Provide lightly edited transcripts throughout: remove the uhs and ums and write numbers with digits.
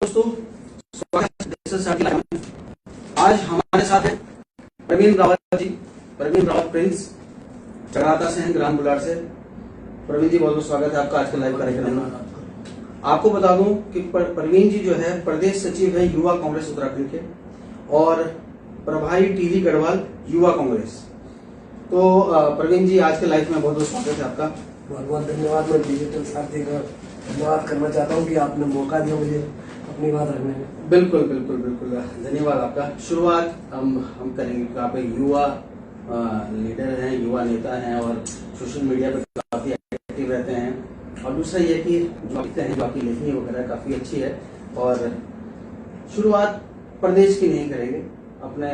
दोस्तों, स्वागत है। आज हमारे साथ है प्रवीण रावत जी। प्रवीण रावत प्रिंस चकराता से हैं, ग्राम बुलार से। प्रवीण जी, बहुत बहुत स्वागत है आपका आज के लाइव कार्यक्रम में। आपको बता दूं कि प्रवीण जी जो है प्रदेश सचिव है युवा कांग्रेस उत्तराखंड के और प्रभारी टीवी गढ़वाल युवा कांग्रेस। तो प्रवीण जी, आज के लाइव में बहुत बहुत स्वागत है आपका। बहुत बहुत धन्यवाद। मैं डिजिटल साथी का धन्यवाद करना चाहता हूं कि आपने मौका दिया मुझे अपनी बात रखने में। बिल्कुल बिल्कुल बिल्कुल, धन्यवाद आपका। शुरुआत हम करेंगे कि आप एक युवा लीडर हैं, युवा नेता हैं और सोशल मीडिया पर काफी एक्टिव रहते हैं। और दूसरा ये कि जो लिखते हैं, जो आपकी लेखनी वगैरह काफी अच्छी है। और शुरुआत प्रदेश की नहीं करेंगे, अपने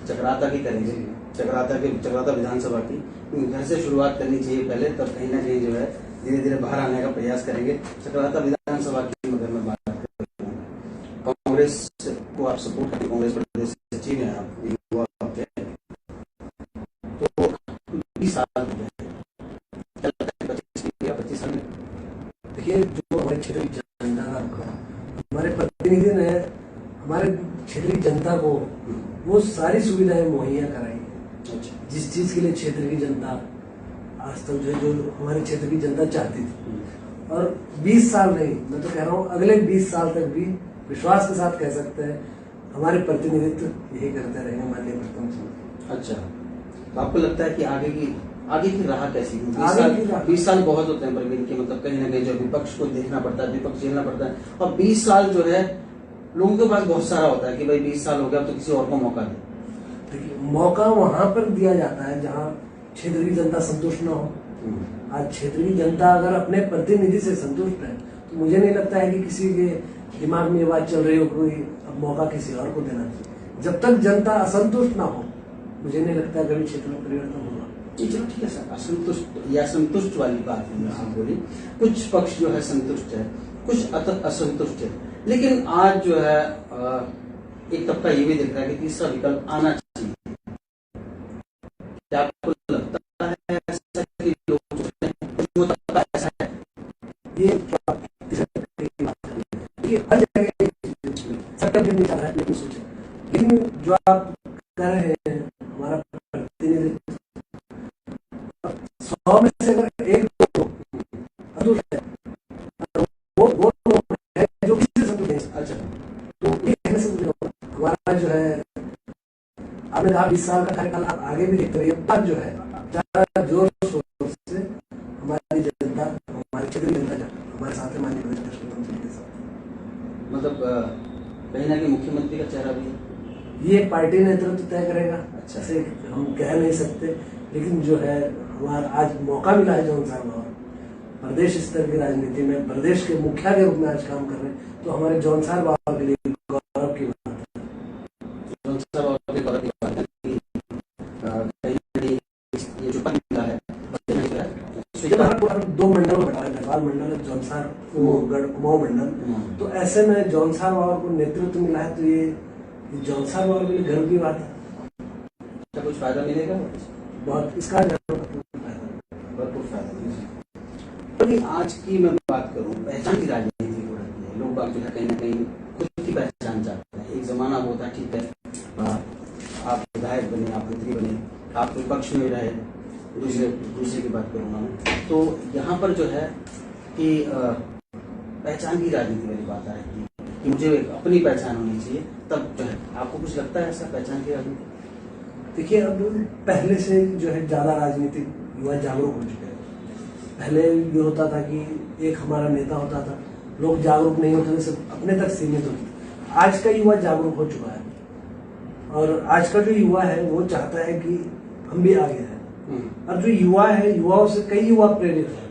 चकराता की करेंगे, चकराता विधानसभा की। घर से शुरुआत करनी चाहिए पहले, तब कहीं ना कहीं जो है धीरे धीरे बाहर आने का प्रयास करेंगे। चकराता विधानसभा की अगर मैं बात करूं, कांग्रेस को आप सपोर्ट करते, कांग्रेस प्रदेश सचिव हैं आप, युवा के, तो 20 साल हो गए, 25 साल। देखिए, जो हमारे क्षेत्र की जनता, हमारे प्रतिनिधि ने हमारे क्षेत्र की जनता को वो सारी सुविधाएं मुहैया कराई। जिस चीज के लिए क्षेत्र की जनता आज तक जो हमारे क्षेत्र की जनता चाहती थी, और 20 साल नहीं, मैं तो कह रहा हूँ अगले 20 साल तक भी विश्वास के साथ कह सकते हैं हमारे प्रतिनिधित्व यही करते रहेंगे माननीय प्रधानमंत्री। अच्छा, तो आपको लगता है कि आगे की राह कैसी? 20 साल बहुत होते हैं प्रवीण के, मतलब कहीं ना कहीं जो विपक्ष को देखना पड़ता है, विपक्ष झेलना पड़ता है। और 20 साल जो है लोगों के पास बहुत सारा होता है कि भाई 20 साल हो गया, तो किसी और को मौका दे। देखिए, मौका वहां पर दिया जाता है जहां क्षेत्र की जनता संतुष्ट न हो। आज क्षेत्र की जनता अगर अपने प्रतिनिधि से संतुष्ट है, तो मुझे नहीं लगता है कि किसी के दिमाग में ये बात चल रही हो कोई अब मौका किसी और को देना चाहिए। जब तक जनता असंतुष्ट ना हो, मुझे नहीं लगता कभी क्षेत्र में परिवर्तन होगा। चलो ठीक है सर, असंतुष्ट या संतुष्ट वाली बात है आप बोली। कुछ पक्ष जो है संतुष्ट है, कुछ असंतुष्ट है, लेकिन आज जो है एक तबका ये भी दिख रहा है कि तीसरा विकल्प आना चाहिए। क्या आपको लगता है ऐसा कि लोग जो तबका ऐसा है? ये हर जगह सकल नहीं चल रहा है, लेकिन सोचे, लेकिन जो आप कर रहे हैं हमारा प्रतिनिधित्व, 100 में से अगर एक दो संतुष्ट है, वो है जो किसी से संतुष्ट है। अच्छा, तो ये कहने से मुझे हमारा जो है, आपने कहा 20 साल का कार्यकाल आप आगे भी देखते रहिए, तब जो है ज्यादा जोर शोर से हमारी जनता, हमारे क्षेत्र की जनता हमारे साथ है माननीय प्रधानमंत्री के साथ। मतलब कहीं ना कहीं मुख्यमंत्री का चेहरा भी ये पार्टी नेतृत्व तय करेगा। अच्छा, ऐसे हम कह नहीं सकते, लेकिन जो है हमारा आज मौका मिला है जौन साहब और प्रदेश स्तर की राजनीति में प्रदेश के मुखिया के रूप में आज काम कर रहे हैं, तो हमारे जौन साहब बाबा के लिए गौरव की बात है। जौन साहब बाबा के गौरव की बात है कि ये जो पद मिला है, 2 मंडल में बटा है, गढ़वाल मंडल, जौन साहब कुमाऊं मंडल। तो ऐसे में जौन साहब बाबा को नेतृत्व मिला है, तो ये जौन साहब बाबा के लिए गर्व की बात है। क्या कुछ फायदा मिलेगा? बहुत, इसका भरपूर फायदा मिलेगा। आज की मैं बात करूं, पहचान की राजनीति हो रही है। लोग बाग जो है कहीं ना कहीं खुद की पहचान चाहते हैं। एक जमाना होता है, ठीक है, आप विधायक बने, आप मंत्री बने, आप विपक्ष में रहे, दूसरे की बात करूंगा मैं। तो यहाँ पर जो है कि पहचान की राजनीति वाली बात आ रही है कि मुझे अपनी पहचान होनी चाहिए, तब जो है आपको कुछ लगता है ऐसा पहचान की राजनीति? देखिए, अब पहले से जो है ज्यादा राजनीतिक युवा जागरूक हो चुके हैं। पहले ये होता था कि एक हमारा नेता होता था, लोग जागरूक नहीं होते थे, सिर्फ अपने तक सीमित होते थे। आज का युवा जागरूक हो चुका है, और आज का जो युवा है वो चाहता है कि हम भी आगे हैं। अब जो युवा है, युवाओं से कई युवा प्रेरित है।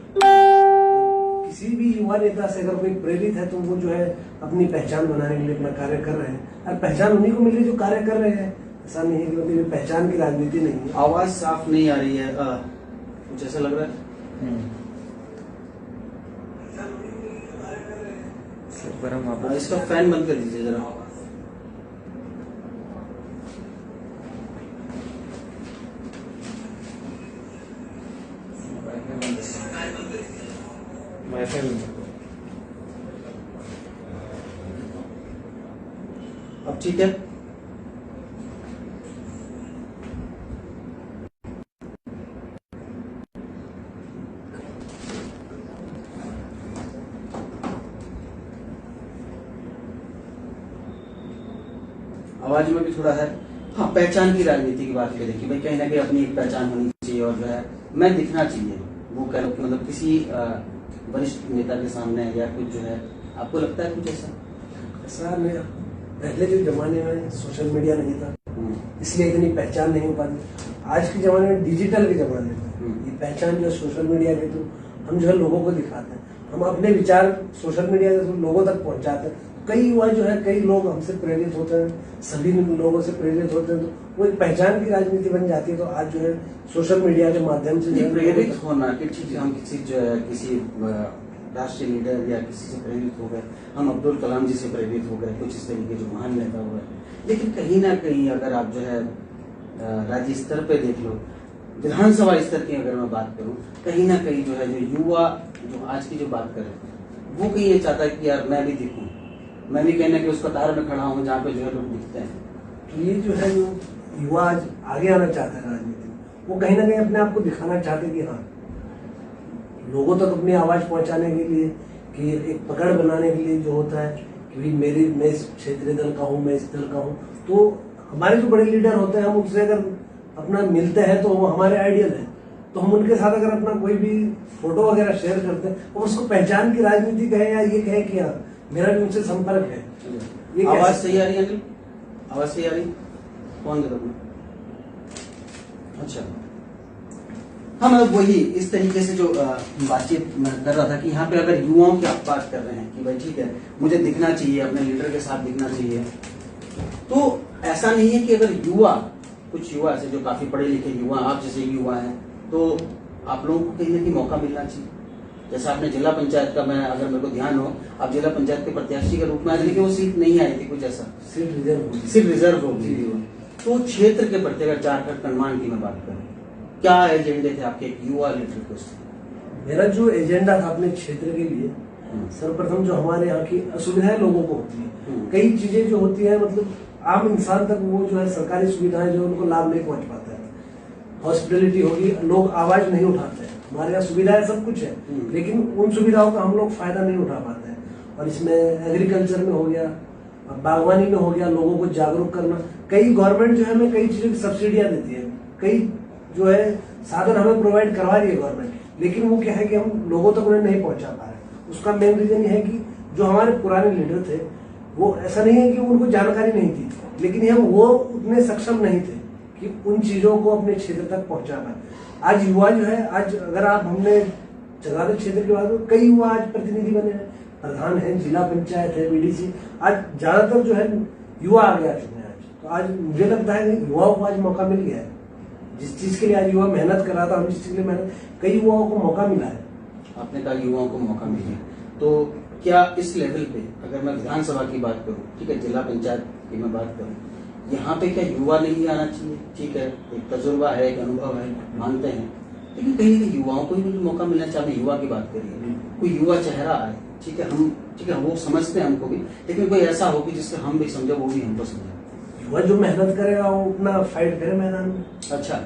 किसी भी युवा नेता से अगर कोई प्रेरित है, तो वो जो है अपनी पहचान बनाने के लिए अपना कार्य कर रहे हैं। और पहचान उन्हीं को मिल रही जो कार्य कर रहे हैं। ऐसा नहीं है कि मतलब पहचान की राजनीति नहीं है। आवाज साफ नहीं आ रही है, कुछ ऐसा लग रहा है। इसका फैन बंद कर दीजिए जरा। वाईफाई अब ठीक है। आवाज में भी थोड़ा है। हाँ, पहचान की राजनीति की बात करें कि भाई कहीं ना कहीं अपनी एक पहचान होनी चाहिए और जो है मैं दिखना चाहिए, वो कह लो कि मतलब किसी वरिष्ठ नेता के सामने या कुछ जो है, आपको लगता है कुछ ऐसा? ऐसा नहीं। पहले जो जमाने में सोशल मीडिया नहीं था, इसलिए इतनी पहचान नहीं हो पाती। आज के जमाने में, डिजिटल के जमाने में, ये पहचान जो सोशल मीडिया के थ्रू हम जो है लोगों को दिखाते हैं, हम अपने विचार सोशल मीडिया के थ्रू लोगों तक पहुंचाते हैं। कई युवा जो है, कई लोग हमसे प्रेरित होते हैं, सभी लोगों से प्रेरित होते हैं, तो वो एक पहचान की राजनीति बन जाती है। तो आज जो है सोशल मीडिया के माध्यम से प्रेरित होना कि ठीक है, हम किसी जो है किसी राष्ट्रीय लीडर या किसी से प्रेरित हो गए, हम अब्दुल कलाम जी से प्रेरित हो गए, कुछ इस तरीके जो महान नेता हुए, लेकिन कहीं ना कहीं अगर आप जो है राज्य स्तर पे देख लो, विधानसभा स्तर की अगर मैं बात करूं, कहीं ना कहीं जो है जो युवा जो आज की जो बात करें, वो कहीं ये चाहता है कि यार मैं भी दिखूं, मैं भी कहना कि उस कतार में खड़ा हूं जहाँ पे जो है लोग दिखते हैं। तो ये जो है जो युवा आज आगे आना चाहता है राजनीति में, वो कहीं ना कहीं अपने आप को दिखाना चाहते हैं कि हाँ, लोगों तक अपनी आवाज पहुंचाने के लिए, कि एक पकड़ बनाने के लिए जो होता है कि भाई मैं इस क्षेत्रीय दल का हूँ, मैं इस दल का हूँ। तो हमारे जो बड़े लीडर होते हैं, हम उनसे अगर अपना मिलते हैं तो वो हमारे आइडियल है, तो हम उनके साथ अगर अपना कोई भी फोटो वगैरह शेयर करते हैं, और उसको पहचान की राजनीति कहे या ये कहे कि हाँ मेरा भी उनसे संपर्क है। ये आवाज सही आ रही है अंकल? आवाज सही आ रही? कौन दे? अच्छा, हाँ, मतलब वही इस तरीके से जो बातचीत मैं कर रहा था कि यहाँ पे अगर युवाओं की आप बात कर रहे हैं कि भाई ठीक है, मुझे दिखना चाहिए, अपने लीडर के साथ दिखना चाहिए, तो ऐसा नहीं है कि अगर युवा, कुछ युवा ऐसे जो काफी पढ़े लिखे युवा, आप जैसे युवा हैं, तो आप लोगों को कहीं ना कहीं मौका मिलना चाहिए। जैसे आपने जिला पंचायत का, मैं अगर मेरे को ध्यान हो, आप जिला पंचायत के प्रत्याशी के रूप में आए, लेकिन वो सीट नहीं आई थी, कुछ ऐसा सीट रिजर्व हो गई थी। तो क्षेत्र के प्रति अगर झारखंड कन्मान की मैं बात करूँ, क्या एजेंडे थे आपके एक युवा लीडर को? मेरा जो एजेंडा था अपने क्षेत्र के लिए, सर्वप्रथम जो हमारे यहाँ की असुविधाएं लोगों को होती है, कई चीजें जो होती है, मतलब आम इंसान तक वो जो है सरकारी सुविधाएं जो उनको लाभ नहीं पहुंच पाता है। हॉस्पिटलिटी होगी, लोग आवाज नहीं उठाते हैं। हमारे यहाँ सुविधाएं सब कुछ है, लेकिन उन सुविधाओं का हम लोग फायदा नहीं उठा पाते हैं। और इसमें एग्रीकल्चर में हो गया, बागवानी में हो गया, लोगों को जागरूक करना। कई गवर्नमेंट जो है हमें कई चीजों की सब्सिडियां देती है, कई जो है साधन हमें प्रोवाइड करवा रही है गवर्नमेंट, लेकिन वो क्या है कि हम लोगों तक उन्हें नहीं पहुंचा पा रहे। उसका मेन रीजन ये है कि जो हमारे पुराने लीडर थे, वो ऐसा नहीं है कि उनको जानकारी नहीं थी, लेकिन वो उतने सक्षम नहीं थे कि उन चीजों को अपने क्षेत्र तक पहुंचा पाए। आज युवा जो है, आज अगर आप हमने चंद्रावत क्षेत्र की बात करें, कई युवा आज प्रतिनिधि बने हैं, प्रधान है, जिला पंचायत है, बीडीसी, आज ज्यादातर जो है युवा आगे आ चुके हैं। आज तो आज मुझे लगता है कि युवाओं को आज मौका मिल गया है। जिस चीज के लिए आज युवा मेहनत कर रहा था, हम जिस चीज के लिए मेहनत, कई युवाओं को मौका मिला है। आपने कहा युवाओं को मौका मिला, तो क्या इस लेवल पे अगर मैं विधानसभा की बात करूं, ठीक है, जिला पंचायत की मैं बात करूं, यहाँ पे क्या युवा नहीं आना चाहिए? ठीक है, एक तजुर्बा है, एक अनुभव है, मानते हैं, लेकिन कहीं ना युवाओं को भी मौका मिलना चाहिए। युवा की बात करिए, कोई युवा चेहरा आए, ठीक है, वो समझते हैं हमको भी, लेकिन कोई ऐसा हो कि जिससे हम भी समझे, वो भी हमको समझे। युवा जो मेहनत करेगा वो अपना फाइट करे मैदान में। अच्छा,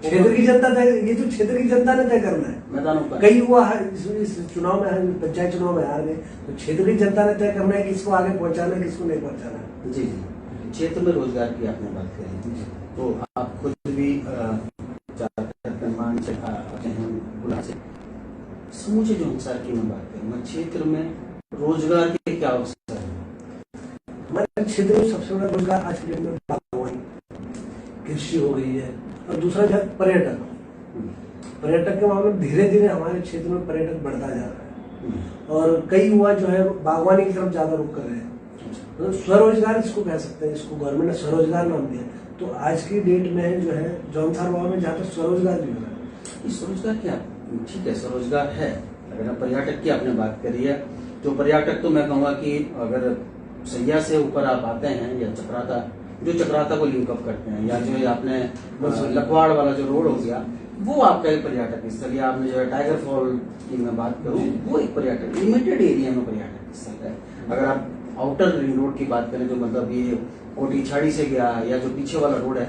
क्षेत्र की जनता तय, ये तो क्षेत्र की जनता ने तय करना है मैदानों पर। कई युवा इस चुनाव में, पंचायत चुनाव में हार गए, तो क्षेत्र की जनता ने तय करना है किसको आगे पहुंचाना है, किसको नहीं पहुंचाना है। जी जी, क्षेत्र में रोजगार की आपने बात करी, तो आप खुद भी समूचे जो हिसार की मैं बात करूँ, क्षेत्र में रोजगार के क्या अवसर है? हमारे क्षेत्र में सबसे बड़ा रोजगार आज के डेट में बागवानी, कृषि हो गई है, और दूसरा जो है पर्यटक। पर्यटक के मामले में धीरे धीरे हमारे क्षेत्र में पर्यटक बढ़ता जा रहा है, और कई युवा जो है बागवानी की तरफ ज्यादा रुख कर रहे हैं। तो स्वरोजगार इसको कह सकते हैं, इसको गवर्नमेंट ने स्वरोजगार नाम दिया। तो आज की डेट में जो है जौनसार गाँव में जहाँ पर स्वरोजगार भी हो रहा है। स्वरोजगार क्या, ठीक है, स्वरोजगार है। अगर पर्यटक की आपने बात करी है, तो पर्यटक तो मैं कहूँगा कि अगर सैया से ऊपर आप आते हैं, या चक्राता को लिंकअप करते हैं, या जो आपने लखवाड़ वाला जो रोड हो गया, वो आपका एक पर्यटक स्थल, या आपने जो है टाइगर फॉल की मैं बात करूँ, वो एक पर्यटक, लिमिटेड एरिया में पर्यटक स्थल है। अगर आप आउटर रिंग रोड की बात करें, जो मतलब ये कोटी छाड़ी से गया या जो पीछे वाला रोड है,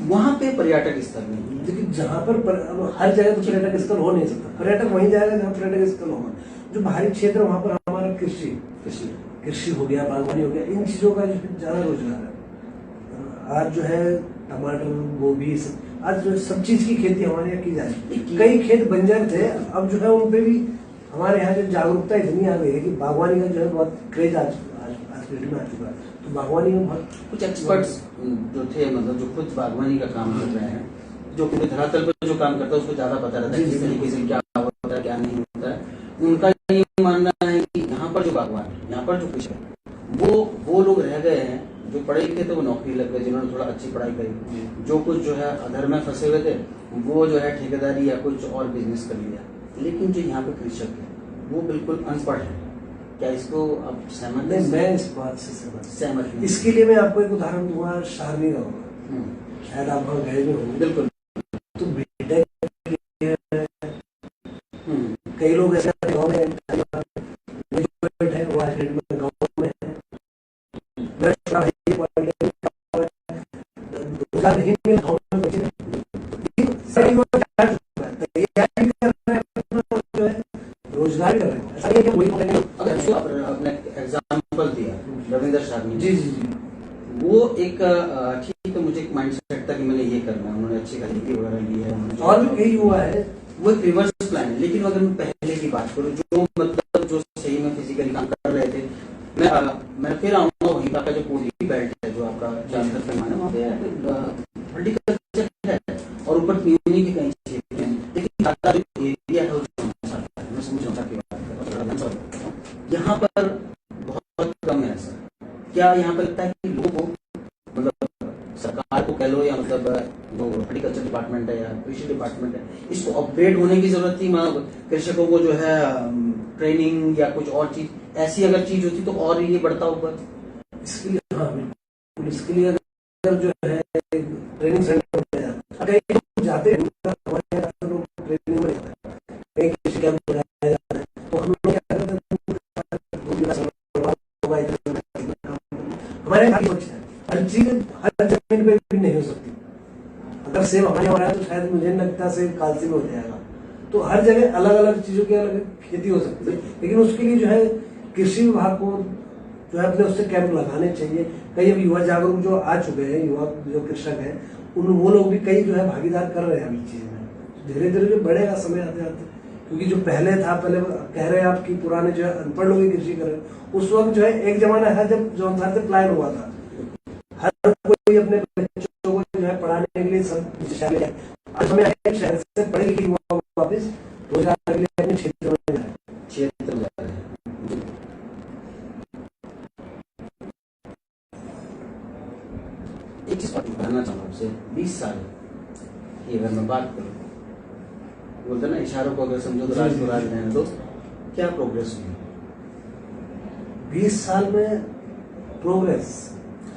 वहां पे पर्यटक स्थल नहीं है। देखिए जहाँ पर अब हर जगह तो पर्यटक स्थल हो नहीं सकता, पर्यटक वहीं जाएगा जहाँ पर्यटक स्थल होगा। जो बाहरी क्षेत्र वहाँ पर हमारा कृषि कृषि कृषि हो गया, बागवानी हो गया, इन चीजों का जो है ज्यादा रोजगार है। आज जो है टमाटर, गोभी, आज जो है सब चीज की खेती हमारे यहाँ की जा रही है। कई खेत बंजर थे, अब जो है उन पे भी हमारे यहाँ जो जागरूकता इतनी आ गई है कि बागवानी का जो है बहुत क्रेज आज डेट में आ चुका है। तो बागवानी में बहुत कुछ एक्सपर्ट्स जो थे, मतलब जो खुद बागवानी का काम कर रहे हैं, जो पूरे धरातल पर जो काम करता है उसको ज्यादा पता रहता है किस तरीके से क्या होता है क्या नहीं होता है। उनका ये मानना है कि यहाँ पर जो बागवान है, यहाँ पर जो कृषि है, वो लोग रह गए हैं जो पढ़े लिखे थे, वो नौकरी लग गए, जिन्होंने थोड़ा अच्छी पढ़ाई करी। जो कुछ जो है अधर में फंसे हुए थे, वो जो है ठेकेदारी या कुछ और बिजनेस कर लिया। लेकिन जो यहाँ पे कृषक है वो बिल्कुल अनपढ़ है। क्या इसको अब सहमत है? मैं इस बात से सहमत नहीं। इसके लिए मैं आपको एक उदाहरण दूंगा, शारनी गाँव का, शायद आप वहाँ गए भी होंगे। बिल्कुल। तो बेटे कई लोग ऐसे गाँव में है, वो आज डेट में गाँव में है, मेरा छोटा भाई रोजगार नहीं मिल गाँव में बचे रोजगार कर रहे हैं। ऐसा नहीं है कि वही करेंगे। अगर आपने एग्जाम्पल दिया रविंद्र शारनी, जी जी जी, वो एक ठीक है, मुझे एक माइंडसेट था कि मैंने ये करना है, उन्होंने अच्छी डिग्री वगैरह ली है, और भी कई हुआ है, वो एक रिवर्स प्लान है। लेकिन अगर मैं पहले की बात करूं, जो मतलब जो सही में फिजिकली काम कर रहे थे, मैं फिर आऊंगा वहीं का जो पूरी बेल्ट है, जो आपका जानकर पैमाना वहाँ पे हॉर्टिकल्चर है और ऊपर पीने की कई चीजें हैं। लेकिन ज्यादा जो एरिया है मैं समझौता की बात कर रहा हूँ, यहाँ पर बहुत कम है ऐसा। क्या यहाँ पर लगता है कि लोगों को, मतलब सरकार को कह लो या मतलब जो हॉर्टिकल्चर डिपार्टमेंट है या कृषि डिपार्टमेंट है, इसको अपग्रेड होने की जरूरत थी? मतलब कृषकों को जो है ट्रेनिंग या कुछ और चीज ऐसी अगर चीज होती तो और ये बढ़ता ऊपर। इसके लिए हाँ बिल्कुल, इसके लिए अगर जो है ट्रेनिंग सेंटर होते हैं, अगर लोग जाते हैं हमारे यहाँ तो लोग ट्रेनिंग में जाते हैं, कहीं कृषि कैंप लगाया जाता है, तो हम लोग क्या करते हैं, हमारे यहाँ हर चीज हर जमीन पे भी नहीं हो सकती। अगर सेब हमारे हो रहा है तो शायद मुझे नहीं लगता सेब कालसी में हो जाएगा। तो हर जगह अलग अलग चीजों की अलग खेती हो सकती है, लेकिन उसके लिए जो है कृषि विभाग को जो है अपने उससे कैंप लगाने चाहिए। कई अब युवा जागरूक जो आ चुके हैं, युवा जो कृषक है, वो लोग भी कई जो है भागीदार कर रहे हैं अभी चीज में। धीरे धीरे जो बढ़ेगा समय आते आते, क्योंकि जो पहले था, पहले कह रहे हैं आप कि पुराने जो है अनपढ़ लोग ही कृषि कर रहे हैं। उस वक्त जो है एक जमाना है जब जौनसार से प्लान हुआ था, हर कोई अपने बच्चों को जो है पढ़ाने के लिए सब शहर में। आज हमें शहर से पढ़े लिखे युवा वापिस रोजगार के लिए अपने क्षेत्र में जा रहे हैं। एक चीज बताना चाहूँ आपसे, 20 साल की अगर मैं बात करूँ, बोलते ना इशारों को अगर समझो तो राज को राज रहने दो, क्या प्रोग्रेस हुई 20 साल में? प्रोग्रेस,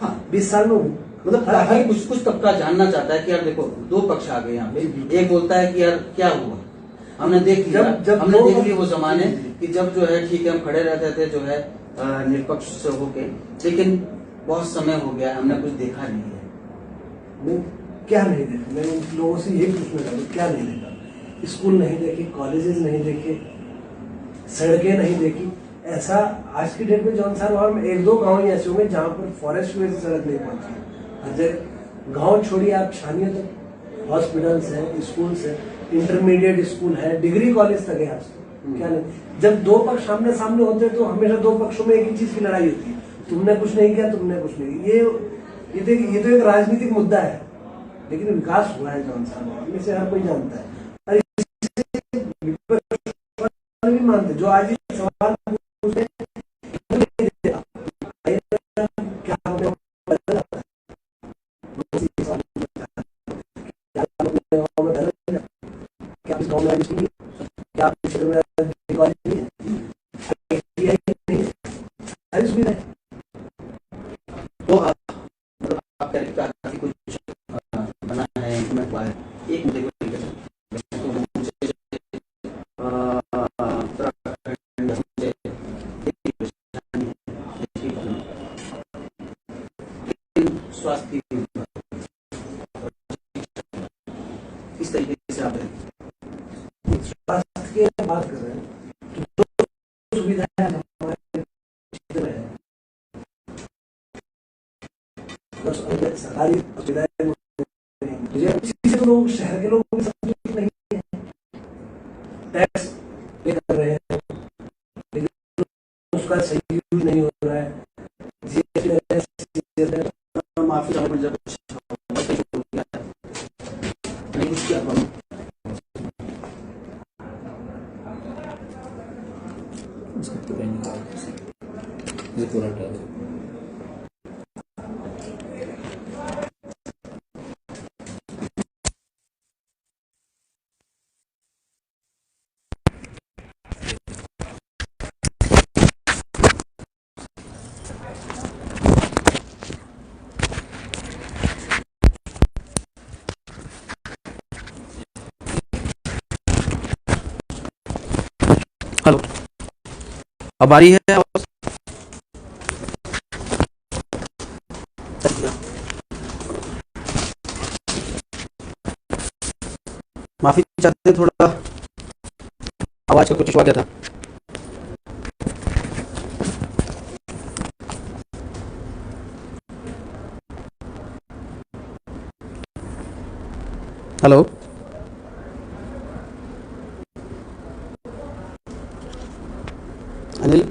हाँ 20 साल में मतलब हर कुछ तबका जानना चाहता है कि यार देखो दो पक्ष आ गए यहाँ पे। एक बोलता है कि यार क्या हुआ, हमने देख लिया, हमने देख लिए वो जमाने कि जब जो है ठीक है हम खड़े रहते थे जो है निष्पक्ष से होके, लेकिन बहुत समय हो गया हमने कुछ देखा नहीं है। क्या नहीं देखा? मैं उन लोगों से यही पूछना चाहता हूँ, क्या नहीं देखा? स्कूल नहीं देखे, कॉलेजेस नहीं देखे, सड़कें नहीं देखी। ऐसा आज की डेट में जौनसार गाँव में एक दो गाँव ऐसे होंगे जहाँ पर फॉरेस्ट में सड़क नहीं पहुंची। हर जगह गाँव छोड़िए आप, छानिए तक हॉस्पिटल्स है, स्कूल्स है, इंटरमीडिएट स्कूल है, डिग्री कॉलेज तक है आज तो। क्या नहीं, जब दो पक्ष सामने सामने होते हैं तो हमेशा दो पक्षों में एक ही चीज की लड़ाई होती है, तुमने कुछ नहीं किया, तुमने कुछ नहीं किया। ये तो एक राजनीतिक मुद्दा है, लेकिन विकास हुआ है जौनसार गाँव में से हर कोई जानता है। और भी मानते जो आज सवाल पूछते क्या तो आपका कुछ बना है, इम्प्लीमेंट हुआ है। एक मुद्दे को लेकर बात कर रहे हैं तो जो सुविधाएं हमारे क्षेत्र में है, सरकारी सुविधाएं चीजें तो लोग, शहर के लोग भी समझ नहीं है। टैक्स पे कर रहे हैं लेकिन उसका सही यूज नहीं हो रहा है। माफी चाहूंगा जब नहीं कुछ किया पूरा हेलो, अब आ रही है आवाज? माफी चाहते हैं, थोड़ा आवाज का कुछ इशू आ गया था। हेलो, अनिल,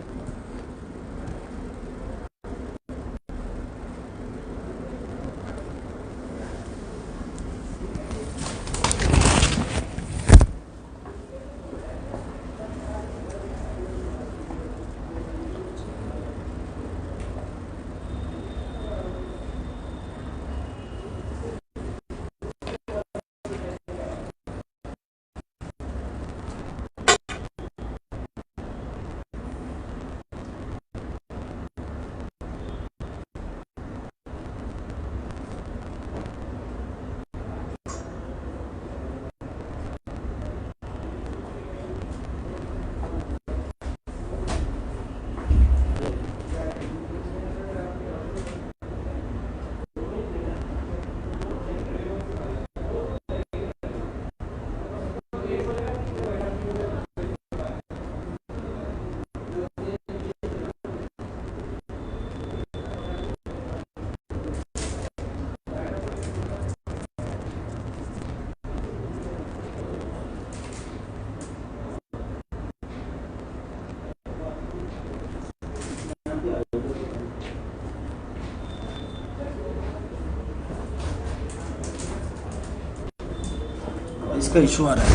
इसका इशू आ रहा है।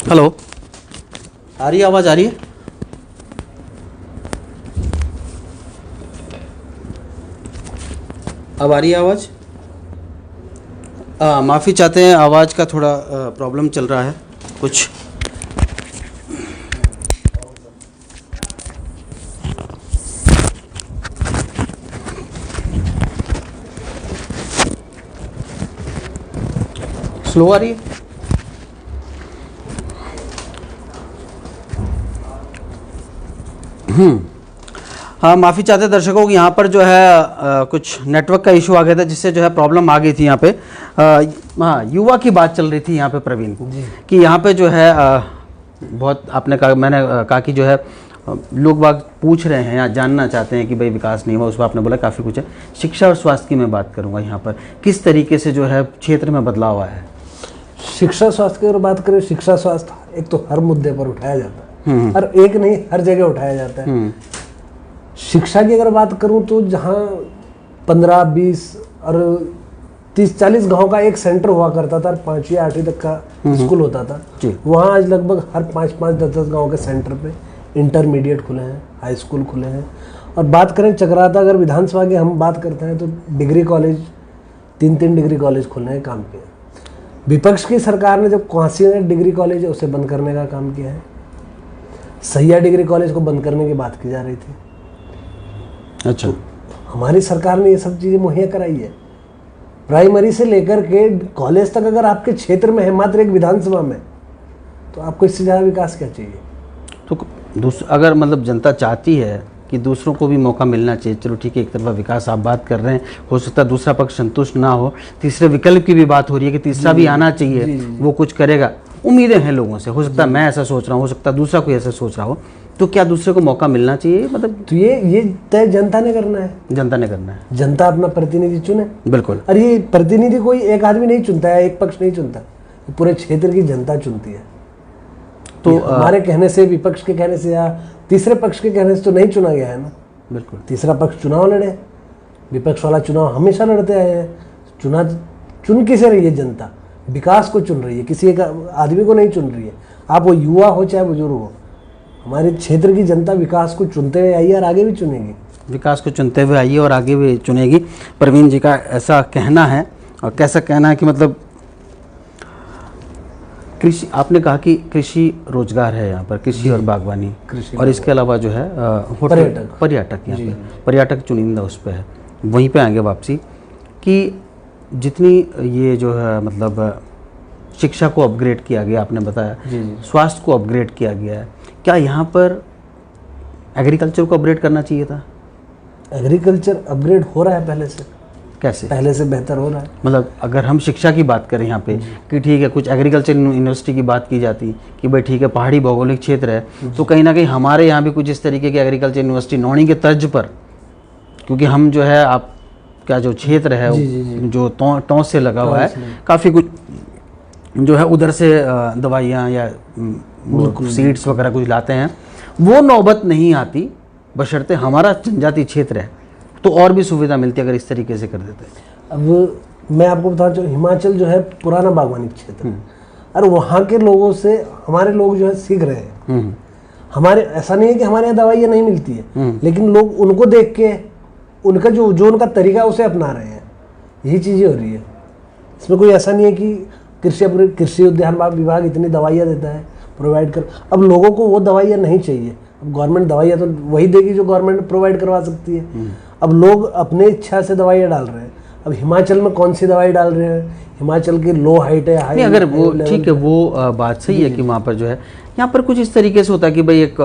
हेलो, आ रही है आवाज? आ रही है? अब आ रही है आवाज? माफ़ी चाहते हैं, आवाज़ का थोड़ा प्रॉब्लम चल रहा है कुछ। स्लो आ रही है? हाँ, माफ़ी चाहते हैं दर्शकों की, यहाँ पर जो है कुछ नेटवर्क का इशू आ गया था जिससे जो है प्रॉब्लम आ गई थी यहाँ पे। हाँ, युवा की बात चल रही थी यहाँ पे प्रवीण, कि यहाँ पे जो है बहुत आपने कहा, मैंने कहा कि जो है लोग बाग पूछ रहे हैं या जानना चाहते हैं कि भाई विकास नहीं हुआ, उस पर आपने बोला काफ़ी कुछ है। शिक्षा और स्वास्थ्य की मैं बात करूँगा यहाँ पर, किस तरीके से जो है क्षेत्र में बदलाव आया है? शिक्षा स्वास्थ्य की अगर बात करें, शिक्षा स्वास्थ्य एक तो हर मुद्दे पर उठाया जाता है, हर एक नहीं हर जगह उठाया जाता है। शिक्षा की अगर बात करूं तो जहां 15-20 और 30-40 गांव का एक सेंटर हुआ करता था, 5वीं 8वीं तक का स्कूल होता था, वहां आज लगभग हर 5-5 10-10 गांव के सेंटर पे इंटरमीडिएट खुले हैं, हाई स्कूल खुले हैं। और बात करें चकराता अगर विधानसभा की हम बात करते हैं तो डिग्री कॉलेज 3-3 डिग्री कॉलेज खुलने का काम किया। विपक्ष की सरकार ने जब कांसी में डिग्री कॉलेज है उसे बंद करने का काम किया है। सैया डिग्री कॉलेज को बंद करने की बात की जा रही थी। अच्छा, तो हमारी सरकार ने ये सब चीज़ें मुहैया कराई है। प्राइमरी से लेकर के कॉलेज तक अगर आपके क्षेत्र में है, मात्र एक विधानसभा में, तो आपको इससे ज़्यादा विकास क्या चाहिए? तो अगर मतलब जनता चाहती है कि दूसरों को भी मौका मिलना चाहिए, चलो ठीक है, एक तरफा विकास आप बात कर रहे हैं, हो सकता है दूसरा पक्ष संतुष्ट ना हो, तीसरे विकल्प की भी बात हो रही है कि तीसरा भी आना चाहिए, वो कुछ करेगा, उम्मीदें हैं लोगों से, हो सकता है मैं ऐसा सोच रहा हूँ, हो सकता है दूसरा कोई ऐसा सोच रहा हो, तो क्या दूसरे को मौका मिलना चाहिए? मतलब तो ये तय जनता ने करना है, जनता ने करना है। जनता अपना प्रतिनिधि चुने। बिल्कुल। और ये प्रतिनिधि कोई एक आदमी नहीं चुनता है, एक पक्ष नहीं चुनता, पूरे क्षेत्र की जनता चुनती है। तो हमारे कहने से, विपक्ष के कहने से या तीसरे पक्ष के कहने से तो नहीं चुना गया है ना। बिल्कुल। तीसरा पक्ष चुनाव लड़े, विपक्ष वाला चुनाव हमेशा लड़ते आए हैं। चुन किसे रही है जनता? विकास को चुन रही है, किसी एक आदमी को नहीं चुन रही है। आप वो युवा हो चाहे बुजुर्ग हो, हमारे क्षेत्र की जनता विकास को चुनते हुए आई है और आगे भी चुनेगी। विकास को चुनते हुए आई है और आगे भी चुनेगी। प्रवीण जी का ऐसा कहना है, और कैसा कहना है कि मतलब कृषि, आपने कहा कि कृषि रोजगार है यहाँ पर, कृषि और बागवानी, और इसके अलावा जो है पर्यटक यहाँ पे, पर्यटक चुनिंदा उस पर है। वहीं पे आगे वापसी कि जितनी ये जो है मतलब शिक्षा को अपग्रेड किया गया, आपने बताया, स्वास्थ्य को अपग्रेड किया गया है, क्या यहाँ पर एग्रीकल्चर को अपग्रेड करना चाहिए था? एग्रीकल्चर अपग्रेड हो रहा है पहले से। कैसे? पहले से बेहतर हो रहा है। मतलब अगर हम शिक्षा की बात करें यहाँ पे कि ठीक है, कुछ एग्रीकल्चर यूनिवर्सिटी की बात की जाती कि भाई ठीक है पहाड़ी भौगोलिक क्षेत्र है, तो कहीं ना कहीं हमारे यहाँ भी कुछ इस तरीके की एग्रीकल्चर यूनिवर्सिटी नौणी के तर्ज पर, क्योंकि हम जो है आपका जो क्षेत्र है जो टॉस से लगा हुआ है, काफ़ी कुछ जो है उधर से दवाइयाँ या सीड्स वगैरह कुछ लाते हैं, वो नौबत नहीं आती, बशर्ते हमारा जनजातीय क्षेत्र है तो और भी सुविधा मिलती अगर इस तरीके से कर देते। अब मैं आपको बताऊं, जो हिमाचल जो है पुराना बागवानी क्षेत्र है, और वहाँ के लोगों से हमारे लोग जो है सीख रहे हैं। हमारे ऐसा नहीं है कि हमारे यहाँ दवाइयाँ नहीं मिलती है, लेकिन लोग उनको देख के उनका जो उनका तरीका है उसे अपना रहे हैं। यही चीज़ें हो रही है। इसमें कोई ऐसा नहीं है कि कृषि उद्यान विभाग इतनी दवाइयाँ देता है प्रोवाइड कर, अब लोगों को वो दवाइयाँ नहीं चाहिए। अब गवर्नमेंट दवाइयाँ तो वही देगी जो गवर्नमेंट प्रोवाइड करवा सकती है। अब लोग अपने इच्छा से दवाइयाँ डाल रहे हैं। अब हिमाचल में कौन सी दवाई डाल रहे हैं? हिमाचल की लो हाइट है, हाई, अगर वो ठीक है, वो बात सही है कि वहाँ पर जो है, यहाँ पर कुछ इस तरीके से होता है कि भाई एक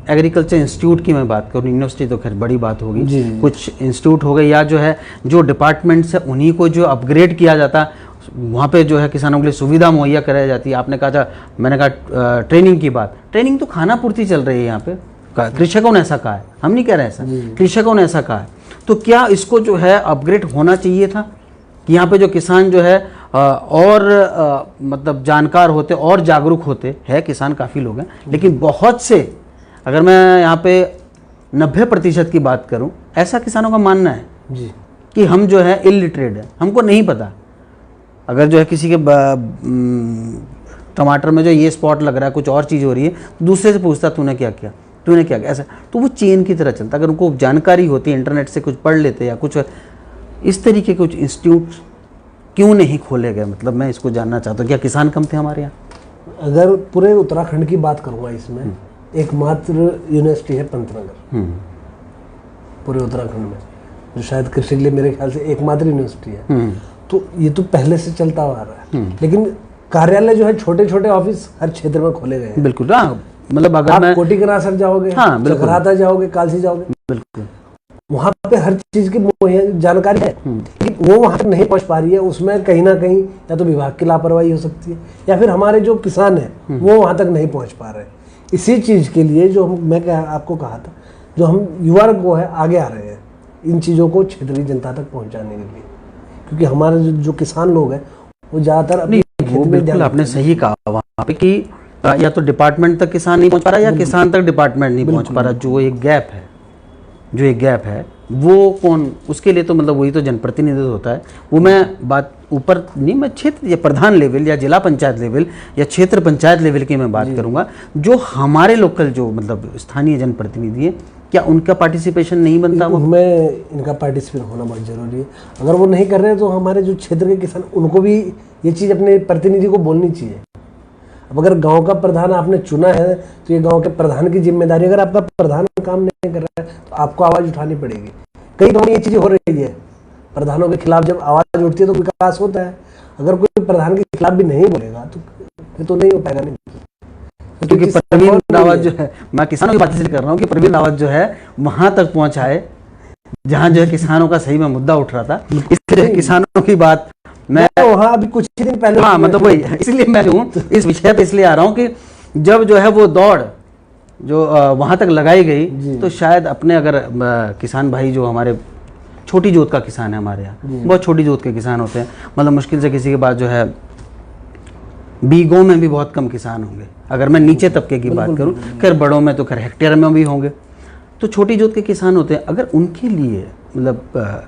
एग्रीकल्चर इंस्टीट्यूट की मैं बात करूँ, यूनिवर्सिटी तो खैर बड़ी बात होगी, कुछ इंस्टीट्यूट हो गए या जो है जो डिपार्टमेंट्स है उन्हीं को जो अपग्रेड किया जाता, वहाँ पे जो है किसानों के लिए सुविधा मुहैया कराई जाती है। आपने कहा था, मैंने कहा ट्रेनिंग की बात, ट्रेनिंग तो खाना पूर्ति चल रही है यहाँ पे, कृषकों ने ऐसा कहा है, हम नहीं कह रहे ऐसा, कृषकों ने ऐसा कहा है। तो क्या इसको जो है अपग्रेड होना चाहिए था कि यहाँ पे जो किसान जो है और मतलब जानकार होते और जागरूक होते हैं? किसान काफ़ी लोग हैं, लेकिन बहुत से, अगर मैं यहाँ पे 90% की बात करूँ, ऐसा किसानों का मानना है कि हम जो है इलिटरेट है, हमको नहीं पता। अगर जो है किसी के टमाटर में जो ये स्पॉट लग रहा है, कुछ और चीज़ हो रही है, दूसरे से पूछता तूने क्या किया, तूने क्या किया, ऐसा। तो वो चेन की तरह चलता। अगर उनको जानकारी होती, इंटरनेट से कुछ पढ़ लेते या कुछ इस तरीके के कुछ इंस्टीट्यूट क्यों नहीं खोले गए? मतलब मैं इसको जानना चाहता हूँ, क्या किसान कम थे हमारे यहाँ? अगर पूरे उत्तराखंड की बात करूँगा, इसमें एकमात्र यूनिवर्सिटी है पंतनगर पूरे उत्तराखंड में, जो शायद कृषि के लिए मेरे ख्याल से एकमात्र यूनिवर्सिटी है। तो ये तो पहले से चलता आ रहा है, लेकिन कार्यालय जो है छोटे छोटे ऑफिस हर क्षेत्र में खोले गए हैं। बिल्कुल, हाँ, मतलब अगर आप मैं कोटिकनासर जाओगे, हाँ, चकराता जाओगे, कालसी जाओगे, बिल्कुल वहाँ पे हर चीज की जानकारी है, लेकिन वो वहाँ तक नहीं पहुँच पा रही है। उसमें कहीं ना कहीं या तो विभाग की लापरवाही हो सकती है, या फिर हमारे जो किसान हैं वो वहाँ तक नहीं पहुँच पा रहे। इसी चीज के लिए जो मैं आपको कहा था, जो हम युवा को है आगे आ रहे हैं इन चीज़ों को क्षेत्रीय जनता तक पहुँचाने के लिए, क्योंकि हमारे जो किसान लोग हैं वो ज़्यादातर अपनी वो बिल्कुल आपने सही कहा वहाँ पे कि या तो डिपार्टमेंट तक किसान नहीं पहुँच पा रहा या किसान तक डिपार्टमेंट नहीं पहुँच पा रहा। जो एक गैप है वो कौन, उसके लिए तो मतलब वही तो जनप्रतिनिधित्व होता है। वो मैं बात ऊपर नहीं, मैं क्षेत्र या प्रधान लेवल या जिला पंचायत लेवल या क्षेत्र पंचायत लेवल की मैं बात करूँगा। जो हमारे लोकल जो मतलब स्थानीय जनप्रतिनिधि है, क्या उनका पार्टिसिपेशन नहीं बनता? उनमें इनका पार्टिसिपेट होना बहुत जरूरी है। अगर वो नहीं कर रहे हैं तो हमारे जो क्षेत्र के किसान, उनको भी ये चीज़ अपने प्रतिनिधि को बोलनी चाहिए। अब अगर गांव का प्रधान आपने चुना है तो ये गांव के प्रधान की जिम्मेदारी, अगर आपका प्रधान काम नहीं कर रहा है तो आपको आवाज़ उठानी पड़ेगी। कई गाँव में ये चीज़ें हो रही है, प्रधानों के खिलाफ जब आवाज़ उठती है तो विकास होता है। अगर कोई प्रधान के खिलाफ भी नहीं बोलेगा तो फिर तो नहीं हो पाएगा। नहीं, क्योंकि प्रवीण रावत जो है, मैं किसानों की बात इसलिए कर रहा हूँ कि प्रवीण रावत जो है वहां तक पहुंचाए जहां जो है किसानों का सही में मुद्दा उठ रहा था। इसलिए किसानों की बात मैं वहाँ अभी कुछ ही दिन पहले, हाँ मतलब वही, इसलिए मैं हूँ इस विषय पे इसलिए आ रहा हूँ कि जब जो है वो दौड़ जो वहाँ तक लगाई गई, तो शायद अपने अगर किसान भाई जो हमारे छोटी जोत का किसान है, हमारे यहाँ बहुत छोटी जोत के किसान होते हैं, मतलब मुश्किल से किसी के पास जो है बीघों में भी बहुत कम किसान होंगे, अगर मैं नीचे तबके की बात करूं, खैर बड़ों में तो खैर हेक्टेयर में भी होंगे, तो छोटी जोत के किसान होते हैं, अगर उनके लिए मतलब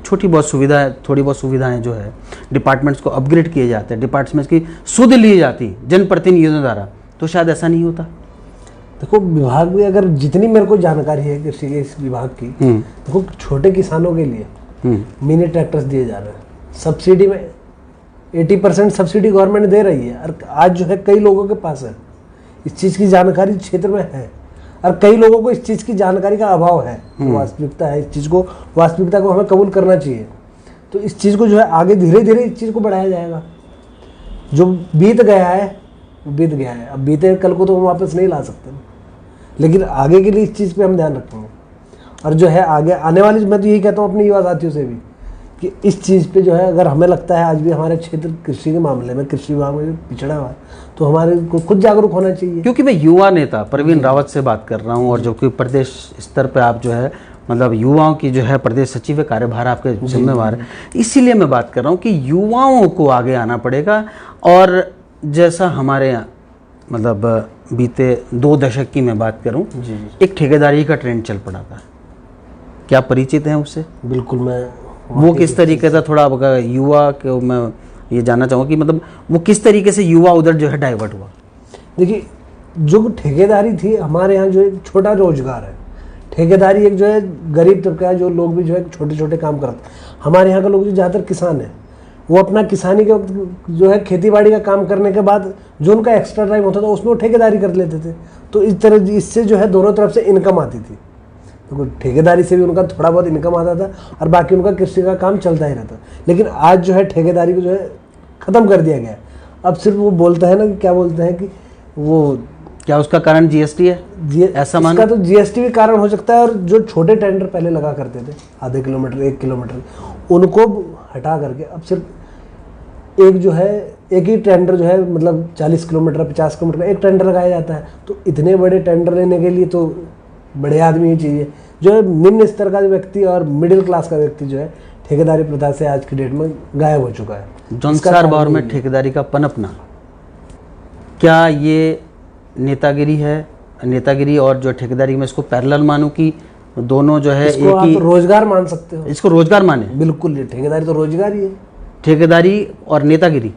छोटी बहुत सुविधाएं, थोड़ी बहुत सुविधाएं जो है डिपार्टमेंट्स को अपग्रेड किए जाते हैं, डिपार्टमेंट्स की सुध ली जाती जनप्रतिनिधियों द्वारा, तो शायद ऐसा नहीं होता। देखो विभाग में अगर जितनी मेरे को जानकारी है कृषि के इस विभाग की, देखो छोटे किसानों के लिए मिनी ट्रैक्टर्स दिए जा रहे हैं सब्सिडी में, 80% सब्सिडी गवर्नमेंट दे रही है। और आज जो है कई लोगों के पास है इस चीज़ की जानकारी, क्षेत्र में है, और कई लोगों को इस चीज़ की जानकारी का अभाव है। वास्तविकता है, इस चीज़ को, वास्तविकता को हमें कबूल करना चाहिए। तो इस चीज़ को जो है आगे धीरे धीरे इस चीज़ को बढ़ाया जाएगा। जो बीत गया है वो बीत गया है, अब बीते कल को तो हम वापस नहीं ला सकते, लेकिन आगे के लिए इस चीज़ पे हम ध्यान रखेंगे। और जो है आगे आने वाली, मैं तो यही कहता हूँ अपने युवा साथियों से भी कि इस चीज़ पे जो है, अगर हमें लगता है आज भी हमारे क्षेत्र कृषि के मामले में, कृषि विभाग में पिछड़ा हुआ है, तो हमारे को खुद जागरूक होना चाहिए। क्योंकि मैं युवा नेता प्रवीण रावत से बात कर रहा हूँ, और जो कि प्रदेश स्तर पर आप जो है मतलब युवाओं की जो है प्रदेश सचिव कार्यभार आपके जिम्मेवार है, इसीलिए मैं बात कर रहा हूँ कि युवाओं को आगे आना पड़ेगा। और जैसा हमारे यहाँ मतलब बीते 2 दशक की मैं बात करूं, एक ठेकेदारी का ट्रेंड चल पड़ा था, क्या परिचित हैं उससे? बिल्कुल। मैं वो किस तरीके से, थोड़ा युवा को मैं ये जानना चाहूँगा कि मतलब वो किस तरीके से युवा उधर जो है डाइवर्ट हुआ। देखिए, जो ठेकेदारी थी हमारे यहाँ, जो एक छोटा रोजगार है, ठेकेदारी एक जो है गरीब तबका है, जो लोग भी जो है छोटे छोटे काम करते हैं। हमारे यहाँ के लोग जो ज़्यादातर किसान हैं, वो अपना किसानी के वक्त जो है खेती बाड़ी का काम करने के बाद जो उनका एक्स्ट्रा टाइम होता था उसमें वो ठेकेदारी कर लेते थे। तो इस तरह इससे जो है दोनों तरफ से इनकम आती थी। तो ठेकेदारी से भी उनका थोड़ा बहुत इनकम आता था और बाकी उनका कृषि का काम चलता ही रहता। लेकिन आज जो है ठेकेदारी को जो है ख़त्म कर दिया गया। अब सिर्फ वो बोलता है ना कि क्या बोलते हैं कि वो, क्या उसका कारण जीएसटी है? ऐसा मानो? इसका तो जीएसटी भी कारण हो सकता है। और जो छोटे टेंडर पहले लगा करते थे, आधे किलोमीटर 1 किलोमीटर, उनको हटा करके अब सिर्फ एक जो है एक ही टेंडर जो है मतलब 40 किलोमीटर 50 किलोमीटर एक टेंडर लगाया जाता है। तो इतने बड़े टेंडर लेने के लिए तो बड़े आदमी ही चाहिए। जो है निम्न स्तर का व्यक्ति और मिडिल क्लास का व्यक्ति जो है ठेकेदारी प्रथा से आज की डेट में गायब हो चुका है। जौनसार बावर में ठेकेदारी का पनपना, क्या ये नेतागिरी है? नेतागिरी और जो ठेकेदारी में इसको पैरेलल मानूं कि दोनों जो है इसको एक ही? आप रोजगार मान सकते हो। इसको रोजगार माने? बिल्कुल, ठेकेदारी तो रोजगार ही है। ठेकेदारी और नेतागिरी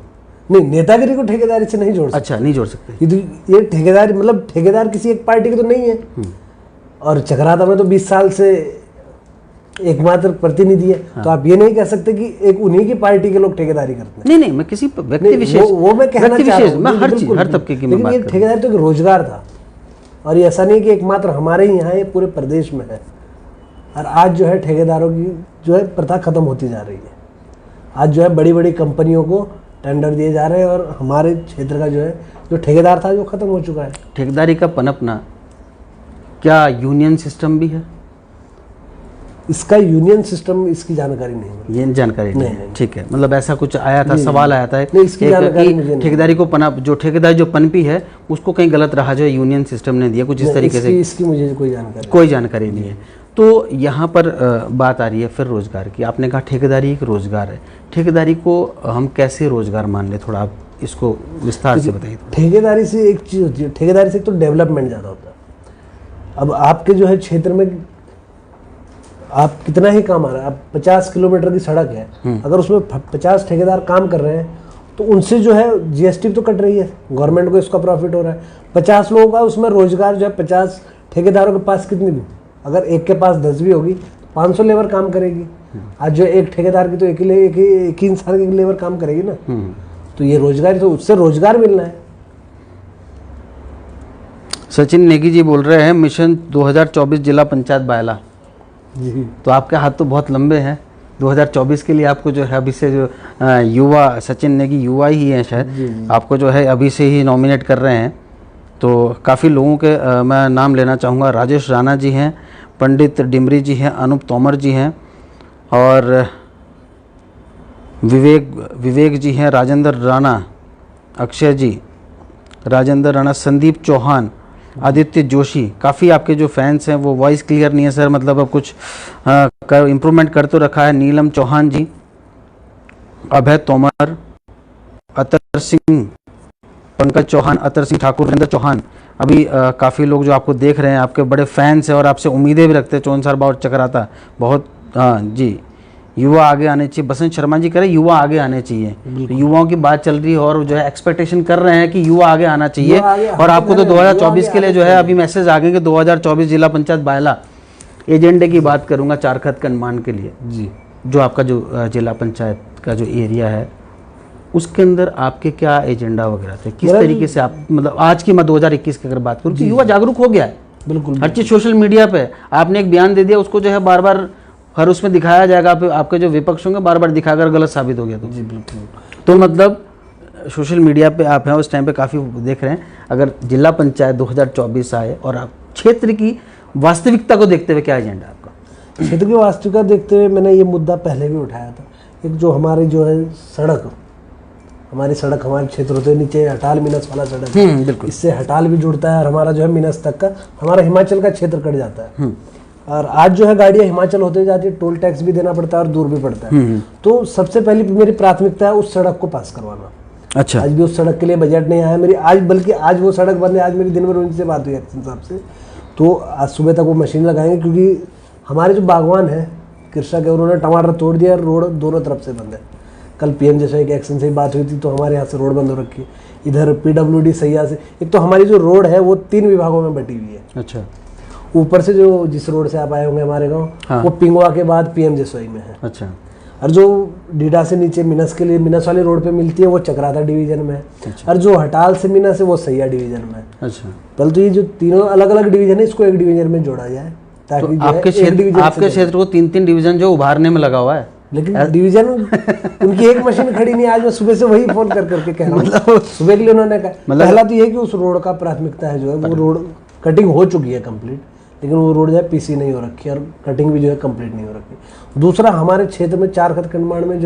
नहीं, नेतागिरी को ठेकेदारी से नहीं जोड़ सकते। अच्छा, नहीं जोड़ सकते। ये ठेकेदारी मतलब ठेकेदार किसी एक पार्टी की तो नहीं है। और चक्राता में तो 20 साल से एकमात्र प्रतिनिधि है। हाँ। तो आप ये नहीं कह सकते कि एक उन्हीं की पार्टी के लोग ठेकेदारी करते हैं। नहीं नहीं, मैं किसी व्यक्ति विशेष, वो मैं कहना चाह रहा हूं, मैं हर तबके की मैं बात कर रहा हूं। ठेकेदारी तो एक रोजगार था, और ये ऐसा नहीं कि एकमात्र हमारे ही यहाँ, ये पूरे प्रदेश में है। और आज जो है ठेकेदारों की जो है प्रथा खत्म होती जा रही है। आज जो है बड़ी बड़ी कंपनियों को टेंडर दिए जा रहे हैं, और हमारे क्षेत्र का जो है जो ठेकेदार था जो खत्म हो चुका है। ठेकेदारी का पनपना, क्या यूनियन सिस्टम भी है? इसका यूनियन सिस्टम, इसकी जानकारी नहीं है। ये जानकारी नहीं। ठीक है, मतलब ऐसा कुछ आया था, सवाल आया था इसकी जानकारी मुझे नहीं। ठेकेदारी को ठेकेदारी जो पनपी है उसको कहीं गलत रहा जो यूनियन सिस्टम ने दिया कुछ इस तरीके से। इसकी मुझे कोई जानकारी नहीं है। तो यहाँ पर बात आ रही है फिर रोजगार की। आपने कहा ठेकेदारी एक रोजगार है, ठेकेदारी को हम कैसे रोजगार मान ले, थोड़ा आप इसको विस्तार से बताइए। ठेकेदारी से एक चीज़ होती है, ठेकेदारी से तो डेवलपमेंट ज़्यादा होता है। अब आपके जो है क्षेत्र में आप कितना ही काम आ रहा है, आप 50 किलोमीटर की सड़क है, अगर उसमें 50 ठेकेदार काम कर रहे हैं तो उनसे जो है जीएसटी तो कट रही है, गवर्नमेंट को इसका प्रॉफिट हो रहा है। 50 लोगों का उसमें रोजगार जो है 50 ठेकेदारों के पास कितनी भी, अगर एक के पास 10 भी होगी तो 500 लेबर काम करेगी। आज जो एक ठेकेदार की तो एक ही इंसान की लेबर काम करेगी ना। तो ये रोजगार, तो उससे रोजगार मिलना है। सचिन नेगी जी बोल रहे हैं मिशन 2024 जिला पंचायत बायला जी। तो आपके हाथ तो बहुत लंबे हैं। 2024 के लिए आपको जो है अभी से जो युवा, सचिन नेगी युवा ही हैं शायद, आपको जो है अभी से ही नॉमिनेट कर रहे हैं। तो काफ़ी लोगों के मैं नाम लेना चाहूँगा। राजेश राणा जी हैं, पंडित डिमरी जी हैं, अनूप तोमर जी हैं, और विवेक जी हैं, राजेंद्र राणा, अक्षय जी, राजेंद्र राणा, संदीप चौहान, आदित्य जोशी। काफ़ी आपके जो फैंस हैं वो वॉइस क्लियर नहीं है सर, मतलब अब कुछ इम्प्रूवमेंट कर तो रखा है। नीलम चौहान जी, अभय तोमर, अतर सिंह, पंकज चौहान, अतर सिंह ठाकुर, वीरेंद्र चौहान। अभी काफ़ी लोग जो आपको देख रहे हैं आपके बड़े फैंस हैं और आपसे उम्मीदें भी रखते हैं। चौंसर बाउट चकराता बहुत, हाँ जी, युवा आगे आने चाहिए। बसंत शर्मा जी कह रहे युवा आगे आने चाहिए, तो युवाओं की बात चल रही है और जो है एक्सपेक्टेशन कर रहे हैं कि युवा आगे आना चाहिए। और आपको तो 2024 के लिए जो है अभी मैसेज आ गए कि 2024 जिला पंचायत बायला एजेंडे की बात करूंगा चारखत कनमान के लिए जी। जो आपका जो जिला पंचायत का जो एरिया है उसके अंदर आपके क्या एजेंडा वगैरह थे, किस तरीके से आप, मतलब आज की मैं 2021 की अगर बात करूँ कि युवा जागरूक हो गया है, बिल्कुल हर चीज़ सोशल मीडिया पे। आपने एक बयान दे दिया, उसको जो है बार बार हर उसमें दिखाया जाएगा, आपके जो विपक्ष होंगे बार बार दिखाकर गलत साबित हो गया तो जी बिल्कुल। तो मतलब सोशल मीडिया पे आप हैं उस टाइम पे काफ़ी देख रहे हैं। अगर जिला पंचायत 2024 आए और आप क्षेत्र की वास्तविकता को देखते हुए क्या एजेंडा आपका? क्षेत्र की वास्तविकता देखते हुए मैंने ये मुद्दा पहले भी उठाया था। एक जो हमारी जो है सड़क, हमारे क्षेत्र होते नीचे हटाल मिनस वाला सड़क, बिल्कुल, इससे हटाल भी जुड़ता है और हमारा जो है मिनस तक का हमारा हिमाचल का क्षेत्र कट जाता है। और आज जो है गाड़ियां हिमाचल होते जाती है, टोल टैक्स भी देना पड़ता है और दूर भी पड़ता है। तो सबसे पहली मेरी प्राथमिकता है उस सड़क को पास करवाना। अच्छा, आज भी उस सड़क के लिए बजट नहीं आया मेरी, आज बल्कि आज वो सड़क बंद है। आज मेरी दिन भर उनसे बात हुई एक्शन साहब से, तो आज सुबह तक वो मशीन लगाएंगे, क्योंकि हमारे जो बागवान है कृषक है उन्होंने टमाटर तोड़ दिया, रोड दोनों तरफ से बंद है। कल पीएम जैसे एक एक्शन से ही बात हुई थी, तो हमारे यहाँ से रोड बंद हो रखी है। इधर PWD सैया से, एक तो हमारी जो रोड है वो 3 विभागों में बटी हुई है। अच्छा, ऊपर से जो जिस रोड से आप आए होंगे हमारे गांव, हाँ, वो पिंगवा के बाद PM जसोई में है। अच्छा, और जो डीडा से नीचे मिनस के लिए मिनस वाली रोड पे मिलती है वो चक्राता डिवीजन में है। अच्छा। और जो हटाल से मिनस है वो सैया डिवीजन में है। अच्छा, पहले तो ये जो तीनों अलग अलग डिवीजन है इसको एक डिवीजन में जोड़ा जाए, ताकि तो आपके क्षेत्र को 3-3 डिवीजन जो उभारने में लगा हुआ है, लेकिन डिवीजन उनकी एक मशीन खड़ी नहीं। आज मैं सुबह से वही फोन कर करके कह रहा हूँ, मतलब सुबह के लिए उन्होंने कहा पहला तो ये कि उस रोड का प्राथमिकता है जो है वो रोड कटिंग हो चुकी है कंप्लीट, लेकिन वो रोड जो है PC नहीं हो रखी है और कटिंग भी जो है कंप्लीट नहीं हो रखी। दूसरा, हमारे क्षेत्र में चारखत कनमान में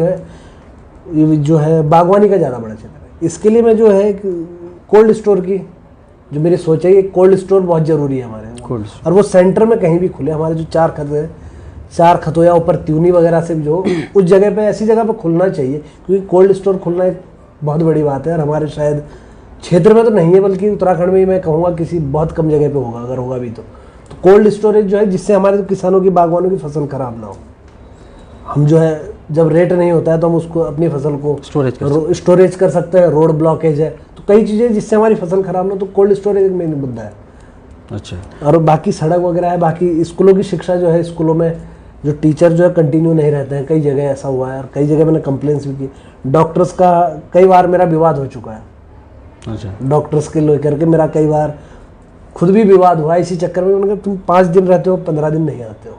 जो है बागवानी का ज़्यादा बड़ा क्षेत्र है। इसके लिए मैं जो है कोल्ड स्टोर की जो मेरी सोच है, ये कोल्ड स्टोर बहुत ज़रूरी है हमारे, और वो सेंटर में कहीं भी खुले। हमारे जो चार खतोया ऊपर त्यूनी वगैरह से जो उस जगह पे, ऐसी जगह पे खुलना चाहिए, क्योंकि कोल्ड स्टोर खुलना एक बहुत बड़ी बात है। और हमारे शायद क्षेत्र में तो नहीं है, बल्कि उत्तराखंड में ही मैं कहूँगा किसी बहुत कम जगह पे होगा, अगर होगा भी तो कोल्ड स्टोरेज जो है, जिससे हमारे किसानों की बागवानों की फसल खराब ना हो। हम जो है जब रेट नहीं होता है तो हम उसको अपनी फसल को स्टोरेज कर सकते हैं। रोड ब्लॉकेज है तो कई चीज़ें जिससे हमारी फसल खराब ना हो, तो कोल्ड स्टोरेज एक मेन मुद्दा है। अच्छा, और बाकी सड़क वगैरह है। बाकी स्कूलों की शिक्षा जो है, स्कूलों में जो टीचर जो है कंटिन्यू नहीं रहते हैं, कई जगह ऐसा हुआ है और कई जगह मैंने कंप्लेंट्स भी की। डॉक्टर्स का कई बार मेरा विवाद हो चुका है। अच्छा, डॉक्टर्स के लेकर के मेरा कई बार खुद भी विवाद हुआ इसी चक्कर में। उन्होंने कहा तुम 5 दिन रहते हो, 15 दिन नहीं आते हो।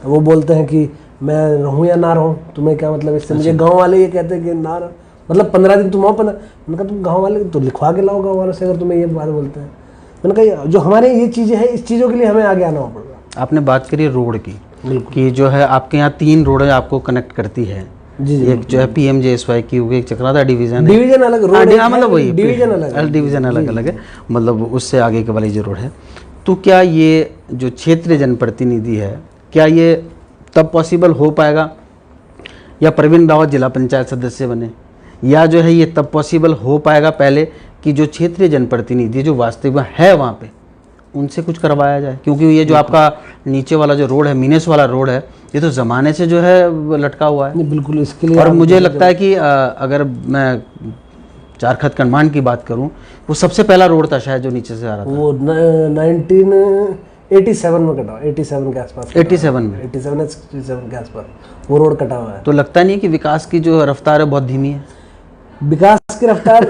वो बोलते हैं कि मैं रहूँ या ना रहूँ, तुम्हें क्या मतलब इससे। मुझे गाँव वाले ये कहते हैं कि ना मतलब 15 दिन तुम आओ, 15। मैंने कहा तुम गाँव वाले तो लिखवा के लाओ गाँव वालों से, अगर तुम्हें ये बात बोलते हैं। मैंने कहा जो हमारे ये चीज़ें हैं, इस चीज़ों के लिए हमें आगे आना पड़ेगा। आपने बात करी रोड की कि जो है आपके यहाँ 3 रोडें आपको कनेक्ट करती है। जी, एक जो है PMJSY की होगी, एक चक्राता डिवीजन अलग रोड है, मतलब वही डिवीजन अलग है, मतलब उससे आगे के वाली जो रोड है। तो क्या ये जो क्षेत्रीय जनप्रतिनिधि है, क्या ये तब पॉसिबल हो पाएगा या प्रवीण रावत जिला पंचायत सदस्य बने, या जो है ये तब पॉसिबल हो पाएगा पहले कि जो क्षेत्रीय जनप्रतिनिधि जो वास्तविक में है वहाँ पे उनसे कुछ करवाया जाए? क्योंकि ये जो आपका नीचे वाला जो रोड है, मिनेस वाला रोड है, ये तो ज़माने से जो है लटका हुआ है। बिल्कुल, इसके लिए और मुझे लगता है कि अगर मैं चारखत कनमान की बात करूं, वो सबसे पहला रोड था शायद जो नीचे से आ रहा था। वो 1987 में कटा, 87 के आसपास, 87 के आसपास वो रोड कटा हुआ है। तो लगता नहीं है कि विकास की जो रफ्तार है बहुत धीमी है? विकास की रफ्तार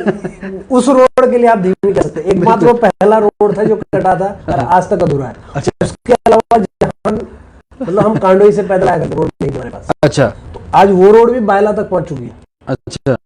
उस रोड के लिए आप धीमी कह सकते हैं। एकमात्र वो पहला रोड था जो कटा था और आज तक अधूरा है। अच्छा, उसके अलावा मतलब हम कांडोई से पैदल आया करते, रोड नहीं हमारे पास। अच्छा, तो आज वो रोड भी बायला तक पहुंच चुकी है। अच्छा,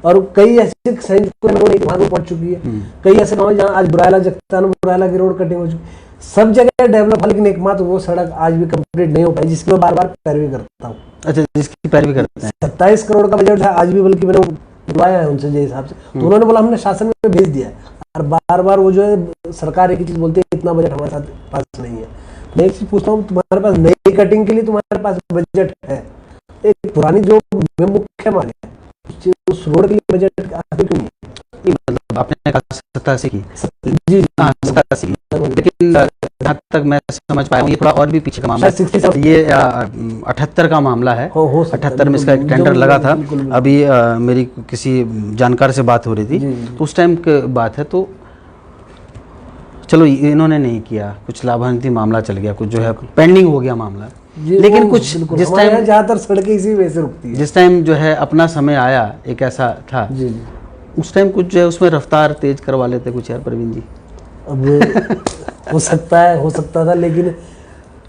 और कई ऐसे संयुक्त वहां को पहुंच चुकी है। कई ऐसे गाँव जहाँ आज बुरायला जगता बुरायला की रोड कटिंग हो चुकी, सब जगह डेवलप है, लेकिन एकमात्र वो सड़क आज भी कंप्लीट नहीं हो पाई, जिसकी मैं बार बार पैरवी करता हूँ। अच्छा, जिसकी पैरवी करते हैं। 27 करोड़ का बजट है, आज भी बल्कि मैंने बुलवाया है उनसे जिस हिसाब से, तो उन्होंने बोला हमने शासन में भेज दिया है, और बार बार वो जो है सरकार एक ही चीज बोलती है, इतना बजट हमारे साथ पास नहीं है। मैं एक चीज पूछता हूँ, तुम्हारे पास नई कटिंग के लिए तुम्हारे पास बजट है, एक पुरानी जो मुख्य मांग है उस रोड के लिए बजट आखिर क्यों नहीं? मतलब आपने कहा 87 की, जी हाँ 87 की, लेकिन जहाँ तक मैं समझ पाया हूँ ये थोड़ा और भी पीछे का मामला है। 67 ये 78 का मामला है। हो सकता है, 78 में इसका एक टेंडर लगा था। अभी मेरी किसी जानकार से बात हो रही थी, तो उस टाइम की बात है। तो चलो इन्होंने नहीं किया, कुछ लाभान्वित मामला चल गया, कुछ जो है पेंडिंग हो गया मामला, लेकिन कुछ जिस टाइम ज्यादातर सड़कें इसी वजह से रुकती है, जिस टाइम जो है अपना समय आया, एक ऐसा था जी उस टाइम कुछ जो है उसमें रफ्तार तेज करवा लेते कुछ यार प्रवीण जी। अब हो सकता था, लेकिन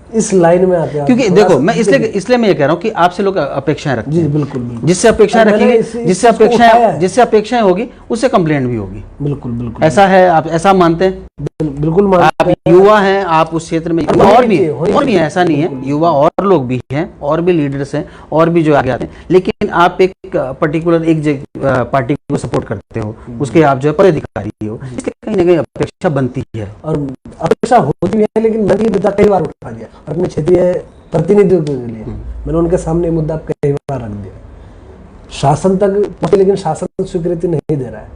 इस लाइन में आते हैं, क्योंकि देखो मैं इसलिए मैं ये कह रहा हूँ कि आपसे लोग अपेक्षाएं रखते हैं। जी बिल्कुल बिल्कुल, जिससे अपेक्षाएं रखेंगे, जिससे अपेक्षाएं होगी उससे कंप्लेंट भी होगी। बिल्कुल बिल्कुल ऐसा है, आप ऐसा मानते हैं? बिल्कुल आप युवा हैं, आप उस क्षेत्र में और भी हैं, ऐसा नहीं है, युवा और लोग भी हैं, और भी लीडर्स हैं, और भी जो आगे आते हैं, लेकिन आप एक पर्टिकुलर एक पार्टी को सपोर्ट करते हो, उसके आप जो है पदाधिकारी हो, इसलिए कहीं ना कहीं अपेक्षा बनती है, और अपेक्षा होती है, लेकिन मैंने ये मुद्दा कई बार उठा दिया और अपने क्षेत्रीय प्रतिनिधित्व के लिए मैंने उनके सामने मुद्दा कई बार रख दिया। शासन तक, लेकिन शासन स्वीकृति नहीं दे रहा है।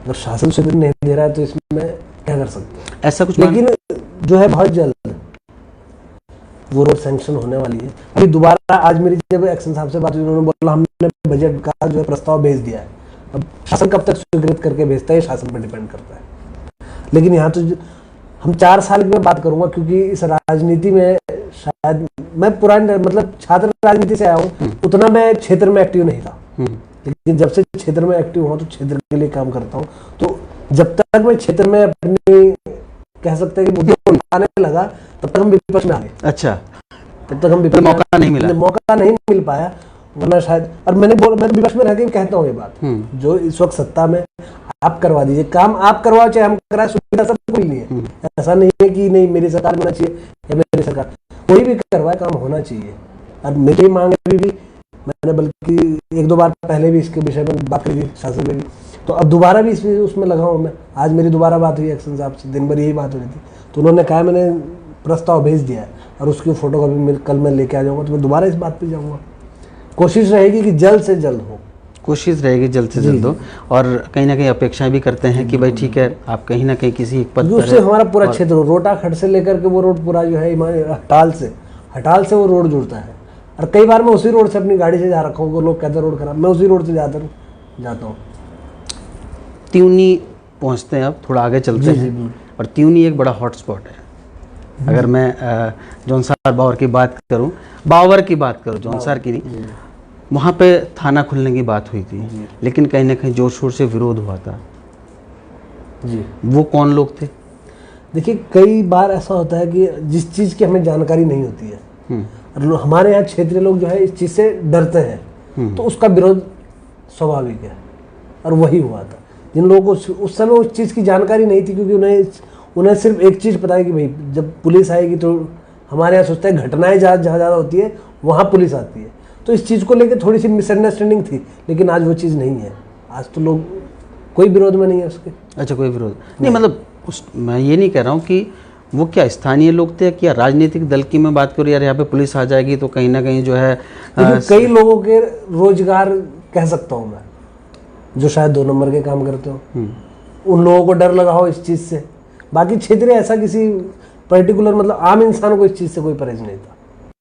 अगर शासन स्वीकृति नहीं दे रहा है तो इसमें क्या कर सकते हैं? ऐसा कुछ, लेकिन जो है बहुत जल्द वो रोड सैंक्शन होने वाली है। अभी दोबारा आज मेरी जब एक्शन साहब से बात हुई, उन्होंने बोला हमने बजट का जो है प्रस्ताव भेज दिया है, अब शासन कब तक स्वीकृत करके भेजता है शासन पर डिपेंड करता है। लेकिन यहाँ तो हम 4 साल की मैं बात करूंगा, क्योंकि इस राजनीति में शायद मैं पुराने मतलब छात्र राजनीति से आया हूँ, उतना मैं क्षेत्र में एक्टिव नहीं था, लेकिन जब से क्षेत्र में एक्टिव हुआ तो क्षेत्र के लिए काम करता हूँ। तो जब तक मैं क्षेत्र में अपनी कह सकते हैं कि मुद्दे उठाने लगा, तब तक हम विपक्ष में आ गए। अच्छा, तब तक हम विपक्ष मौका नहीं मिल पाया, वरना शायद। और मैं विपक्ष में रह के कहता हूँ ये बात, जो इस वक्त सत्ता में, आप करवा दीजिए काम, आप करवाओ चाहे हम कराए, सुविधा सब कोई नहीं है। ऐसा नहीं है कि नहीं मेरी सरकार होना चाहिए या मेरी सरकार, कोई भी करवाए काम होना चाहिए। और मेरी मांग अभी भी, मैंने बल्कि 1-2 बार पहले भी इसके विषय में बात करी थी शासन में भी, तो अब दोबारा भी उसमें लगा हूँ मैं। आज मेरी दोबारा बात हुई एक्शन साहब से, दिन भर यही बात हो रही थी, तो उन्होंने कहा मैंने प्रस्ताव भेज दिया है और उसकी फोटो कॉपी कल मैं लेके आ जाऊँगा, तो मैं दोबारा इस बात पर जाऊँगा। कोशिश रहेगी कि जल्द से जल्द हो, कोशिश रहेगी जल्द से जल्द हो, और कहीं ना कहीं अपेक्षाएं भी करते हैं कि भाई ठीक है, आप कहीं ना कहीं किसी एक पद पर उससे हमारा पूरा क्षेत्र रोटा खट से लेकर के वो रोड पूरा जो है हटाल से वो रोड जुड़ता है। और कई बार मैं उसी रोड से अपनी गाड़ी से जा रखा हूँ, लोग कहते हैं रोड खराब, मैं उसी रोड से जाता हूँ। त्यूनी पहुँचते हैं, अब थोड़ा आगे चलते हैं, और त्यूनी एक बड़ा हॉटस्पॉट है। अगर मैं जौनसार बावर की बात करूं, जौनसार की नहीं, वहाँ पे थाना खुलने की बात हुई थी, लेकिन कहीं ना कहीं जोर शोर से विरोध हुआ था जी। वो कौन लोग थे? देखिए, कई बार ऐसा होता है कि जिस चीज़ की हमें जानकारी नहीं होती है, और हमारे यहाँ क्षेत्रीय लोग जो है इस चीज़ से डरते हैं, तो उसका विरोध स्वाभाविक है। और वही हुआ था, जिन लोगों को उस समय उस चीज़ की जानकारी नहीं थी, क्योंकि उन्हें सिर्फ एक चीज़ पता है कि भाई जब पुलिस आएगी तो हमारे यहाँ सोचते हैं घटनाएं जहाँ ज़्यादा होती है वहाँ पुलिस आती है, तो इस चीज़ को लेकर थोड़ी सी मिसअंडरस्टैंडिंग थी। लेकिन आज वो चीज़ नहीं है, आज तो लोग कोई विरोध में नहीं है उसके। अच्छा, कोई विरोध नहीं, मतलब मैं ये नहीं कह रहा हूँ कि वो क्या स्थानीय लोग थे, क्या राजनीतिक दल की मैं बात करूँ, यार यहाँ पे पुलिस आ जाएगी तो कहीं ना कहीं जो है कई लोगों के रोजगार कह सकता हूँ मैं, जो शायद 2 नंबर के काम करते हो, उन लोगों को डर लगा हो इस चीज़ से। बाकी क्षेत्र ऐसा किसी पर्टिकुलर मतलब आम इंसान को इस चीज़ से कोई परहेज नहीं था।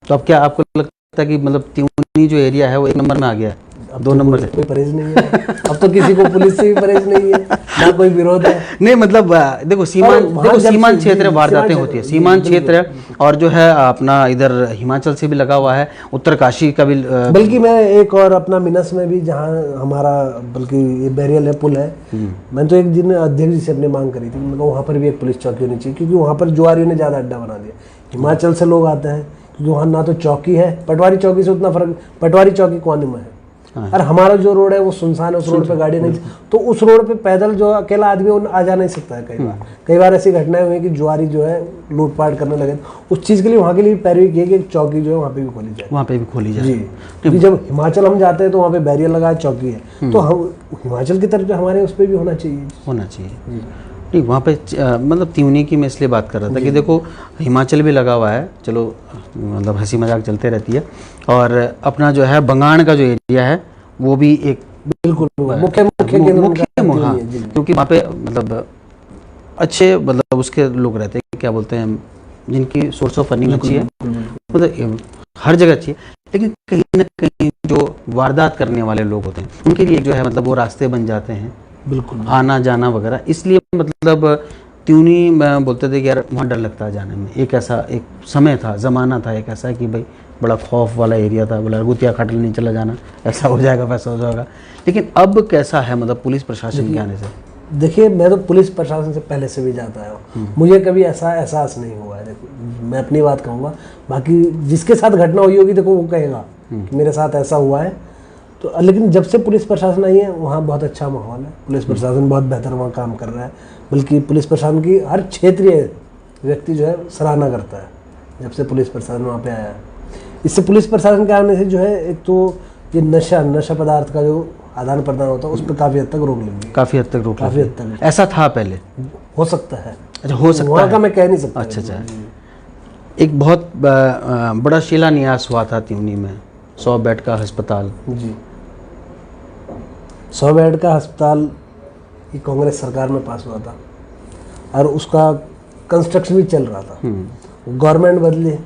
तो अब क्या आपको लगता है कि मतलब त्यूनी जो एरिया है वो 1 नंबर में आ गया है? 2 नंबर से कोई परहेज नहीं है अब तो किसी को पुलिस से भी परहेज नहीं है, ना कोई विरोध है। नहीं मतलब देखो सीमांत क्षेत्र वारदातें होती है, सीमांत क्षेत्र, और जो है अपना इधर हिमाचल से भी लगा हुआ है, उत्तरकाशी का भी बल्कि मैं एक और अपना मिनस में भी, जहाँ हमारा बल्कि ये बैरियल है, पुल है, मैंने तो एक दिन अध्यक्ष जी से अपनी मांग करी थी, मैं वहाँ पर भी एक पुलिस चौकी होनी चाहिए, क्योंकि वहाँ पर जुआरियों ने ज़्यादा अड्डा बना दिया। हिमाचल से लोग आते हैं, क्योंकि वहाँ ना तो चौकी है, पटवारी चौकी से उतना फर्क, पटवारी चौकी कोने में है, हाँ। और हमारा जो रोड है वो सुनसान है, उस रोड पे गाड़ी नहीं, तो उस रोड पे पैदल जो अकेला आदमी वो आ जा नहीं सकता है। कई बार ऐसी घटनाएं हुई कि जुआरी जो है लूटपाट करने लगे। उस चीज़ के लिए वहाँ के लिए पैरवी की है कि एक चौकी जो है वहाँ पे भी खोली जाए। वहाँ पे भी खोली जाए जी, क्योंकि जब हिमाचल हम जाते हैं तो वहाँ पे बैरियर लगा चौकी है, तो हम हिमाचल की तरफ जो हमारे उस पर भी होना चाहिए। नहीं, वहाँ पे मतलब त्यूनी की मैं इसलिए बात कर रहा था कि देखो हिमाचल भी लगा हुआ है, चलो मतलब हंसी मजाक चलते रहती है, और अपना जो है बंगाण का जो एरिया है वो भी एक बिल्कुल मुख्य हाँ, क्योंकि वहाँ पे मतलब अच्छे मतलब उसके लोग रहते हैं, क्या बोलते हैं, जिनकी सोर्स ऑफ अर्निंग अच्छी है, मतलब हर जगह अच्छी है, लेकिन कहीं ना कहीं जो वारदात करने वाले लोग होते हैं उनके लिए जो है मतलब वो रास्ते बन जाते हैं, बिल्कुल आना जाना वगैरह। इसलिए मतलब त्यूनी में बोलते थे कि यार वहाँ डर लगता है जाने में। एक ऐसा एक समय था, ज़माना था एक ऐसा कि भाई बड़ा खौफ वाला एरिया था, बोला गुतिया खाटल नहीं चला जाना, ऐसा हो जाएगा वैसा हो जाएगा। लेकिन अब कैसा है मतलब पुलिस प्रशासन के आने से? देखिए, मैं तो पुलिस प्रशासन से पहले से भी जाता है, मुझे कभी ऐसा एहसास नहीं हुआ है। देखो मैं अपनी बात कहूँगा, बाकी जिसके साथ घटना हुई होगी देखो वो कहेगा कि मेरे साथ ऐसा हुआ है। तो लेकिन जब से पुलिस प्रशासन आई है वहाँ बहुत अच्छा माहौल है, पुलिस प्रशासन बहुत बेहतर वहाँ काम कर रहा है, बल्कि पुलिस प्रशासन की हर क्षेत्रीय व्यक्ति जो है सराहना करता है जब से पुलिस प्रशासन वहाँ पे आया है। इससे पुलिस प्रशासन के आने से जो है एक तो ये नशा पदार्थ का जो आदान प्रदान होता है उस पर काफ़ी हद तक रोक लगी है। काफ़ी हद तक ऐसा था पहले? हो सकता है। अच्छा, हो सकता वहाँ है, का मैं कह नहीं सकता। अच्छा। एक बहुत बड़ा शिलान्यास हुआ था त्यूनी में, 100 बेड का अस्पताल। जी, 100 बेड का अस्पताल ये कांग्रेस सरकार में पास हुआ था और उसका कंस्ट्रक्शन भी चल रहा था। गवर्नमेंट बदली,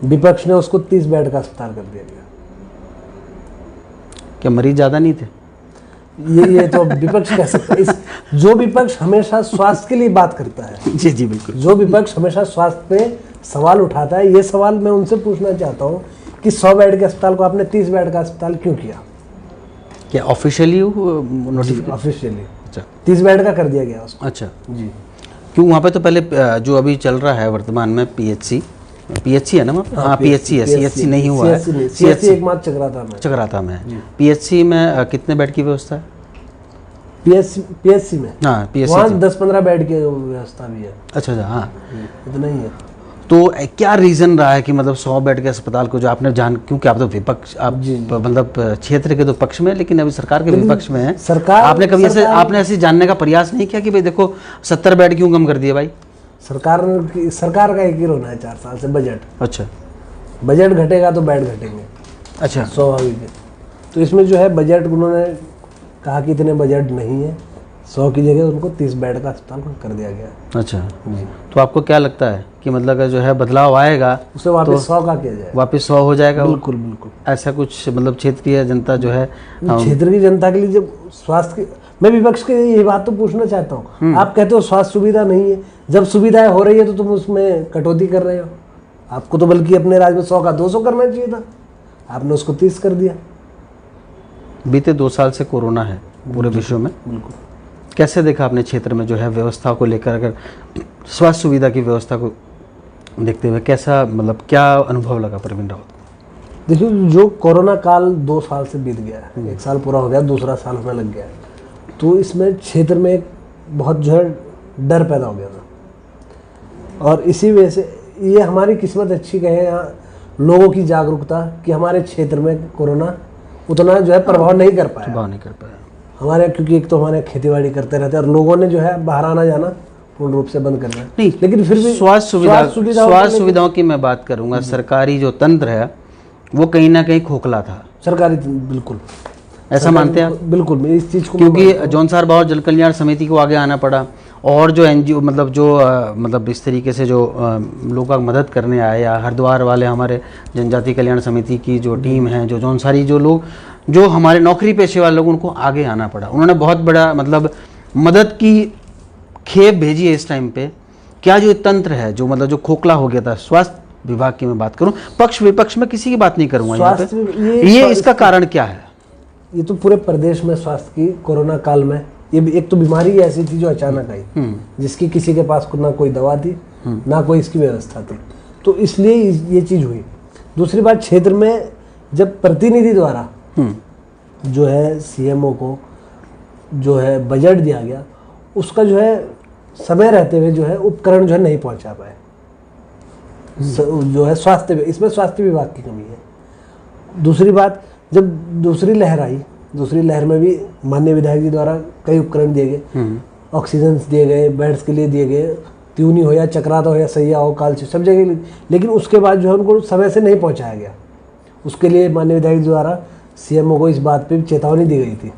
विपक्ष ने उसको 30 बेड का अस्पताल कर दिया गया। क्या मरीज ज़्यादा नहीं थे? ये तो विपक्ष कह सकता है। जो विपक्ष हमेशा स्वास्थ्य के लिए बात करता है, जी बिल्कुल, जो विपक्ष हमेशा स्वास्थ्य पे सवाल उठाता है, ये सवाल मैं उनसे पूछना चाहता हूँ कि 100 बेड के अस्पताल को आपने 30 बेड का अस्पताल क्यों किया? क्या ऑफिशियली नोटिफिकेशन? ऑफिशियली अच्छा, 30 बेड का कर दिया गया उसको। अच्छा जी, क्यों? वहाँ पे तो पहले जो अभी चल रहा है वर्तमान में पीएचसी है ना वहाँ पे? हाँ, पीएचसी है, सीएचसी नहीं हुआ है। सीएचसी एकमात्र चकराता में। पीएचसी में कितने बेड की व्यवस्था है? पीएचसी में हाँ, पीएचसी वहाँ 10-15 बेड की व्यवस्था भी है। अच्छा, हाँ, इतना ही है। तो क्या रीज़न रहा है कि मतलब 100 बेड के अस्पताल को जो आपने क्योंकि आप तो विपक्ष, आप मतलब क्षेत्र के तो पक्ष में, लेकिन अभी सरकार के विपक्ष में है। सरकार आपने कभी ऐसे जानने का प्रयास नहीं किया कि भाई देखो 70 बेड क्यों कम कर दिए भाई? सरकार का एक ही रोना है 4 साल से, बजट। अच्छा, बजट घटेगा तो बेड घटेंगे। अच्छा, स्वाभाविक है। तो इसमें जो है बजट उन्होंने कहा कि इतने बजट नहीं है, 100 की जगह उनको 30 बेड का अस्पताल कर दिया गया। अच्छा, तो आपको क्या लगता है कि मतलब जो है बदलाव आएगा उसे वापस तो 100 का किया जाए? वापस 100 हो जाएगा? बिल्कुल। ऐसा कुछ मतलब क्षेत्रीय जनता जो है, क्षेत्र की जनता के लिए जब स्वास्थ्य की, मैं विपक्ष के ये बात तो पूछना चाहता हूँ, आप कहते हो स्वास्थ्य सुविधा नहीं है, जब सुविधाएं हो रही है तो तुम उसमें कटौती कर रहे हो। आपको तो बल्कि अपने राज्य में 100 का 200 करना चाहिए था, आपने उसको 30 कर दिया। बीते 2 साल से कोरोना है पूरे विश्व में। बिल्कुल। कैसे देखा अपने क्षेत्र में जो है व्यवस्था को लेकर, अगर स्वास्थ्य सुविधा की व्यवस्था को देखते हुए कैसा मतलब क्या अनुभव लगा प्रवीण रावत? देखिए, जो कोरोना काल 2 साल से बीत गया है, 1 साल पूरा हो गया, दूसरा साल हमें लग गया है, तो इसमें क्षेत्र में एक बहुत जो है डर पैदा हो गया था। और इसी वजह से ये हमारी किस्मत अच्छी कहे यहाँ लोगों की जागरूकता कि हमारे क्षेत्र में कोरोना उतना जो है प्रभाव नहीं कर पाया हमारे, क्योंकि एक तो हमारे खेती बाड़ी करते रहते हैं और लोगों ने जो है बाहर आना जाना पूर्ण रूप से बंद कर दिया। नहीं, लेकिन फिर भी स्वास्थ्य सुविधाओं की मैं बात करूंगा, सरकारी जो तंत्र है वो कहीं ना कहीं खोखला था। सरकारी, बिल्कुल ऐसा मानते हैं आप? बिल्कुल, मैं इस चीज़ को, क्योंकि जौनसार बावर जल कल्याण समिति को आगे आना पड़ा, और जो एनजीओ मतलब जो मतलब इस तरीके से जो लोगों का मदद करने आए, या हरिद्वार वाले हमारे जनजाति कल्याण समिति की जो टीम है, जो जौनसारी जो लोग जो हमारे नौकरी पेशे वाले लोग, उनको आगे आना पड़ा। उन्होंने बहुत बड़ा मतलब मदद की खेप भेजी है इस टाइम पे। क्या जो तंत्र है जो मतलब जो खोखला हो गया था, स्वास्थ्य विभाग की मैं बात करूं, पक्ष विपक्ष में किसी की बात नहीं करूंगा यहाँ पे, ये इसका कारण क्या है? ये तो पूरे प्रदेश में स्वास्थ्य की कोरोना काल में ये एक तो बीमारी ऐसी थी जो अचानक आई, जिसकी किसी के पास ना कोई दवा थी, ना कोई इसकी व्यवस्था थी, तो इसलिए ये चीज़ हुई। दूसरी बात, क्षेत्र में जब प्रतिनिधि द्वारा जो है सीएमओ को जो है बजट दिया गया, उसका जो है समय रहते हुए जो है उपकरण जो है नहीं पहुंचा पाए। जो है इसमें स्वास्थ्य विभाग की कमी है। दूसरी बात, जब दूसरी लहर आई, दूसरी लहर में भी माननीय विधायक जी द्वारा कई उपकरण दिए गए, ऑक्सीजन दिए गए, बेड्स के लिए दिए गए, त्यूनी हो या चक्राता हो या सैया हो, कालची, सब जगह, लेकिन उसके बाद जो है उनको समय से नहीं पहुंचाया गया। उसके लिए माननीय विधायक द्वारा सीएमओ को इस बात पे चेतावनी दी गई थी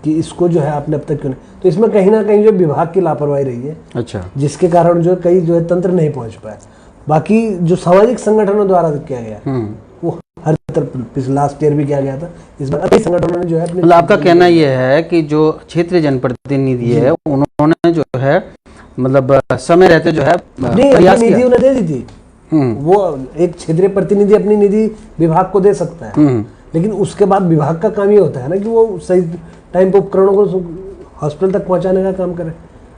कि इसको जो है आपने अब तक क्यों नहीं। तो इसमें कहीं ना कहीं जो विभाग की लापरवाही रही है, अच्छा, जिसके कारण जो कई जो है तंत्र नहीं पहुंच पाया। बाकी जो सामाजिक संगठनों द्वारा किया गया वो हर तरफ लास्ट ईयर भी किया गया था, इस बार कई संगठनों ने जो है मतलब आपका कहना यह है कि जो क्षेत्रीय जनप्रतिनिधि है उन्होंने जो है मतलब समय रहते जो है निधि उन्हें दे दी थी। वो एक क्षेत्रीय प्रतिनिधि अपनी निधि विभाग को दे सकता है, लेकिन उसके बाद विभाग का काम ये होता है ना कि वो सही टाइम पे उपकरणों को हॉस्पिटल तक पहुंचाने का काम करे।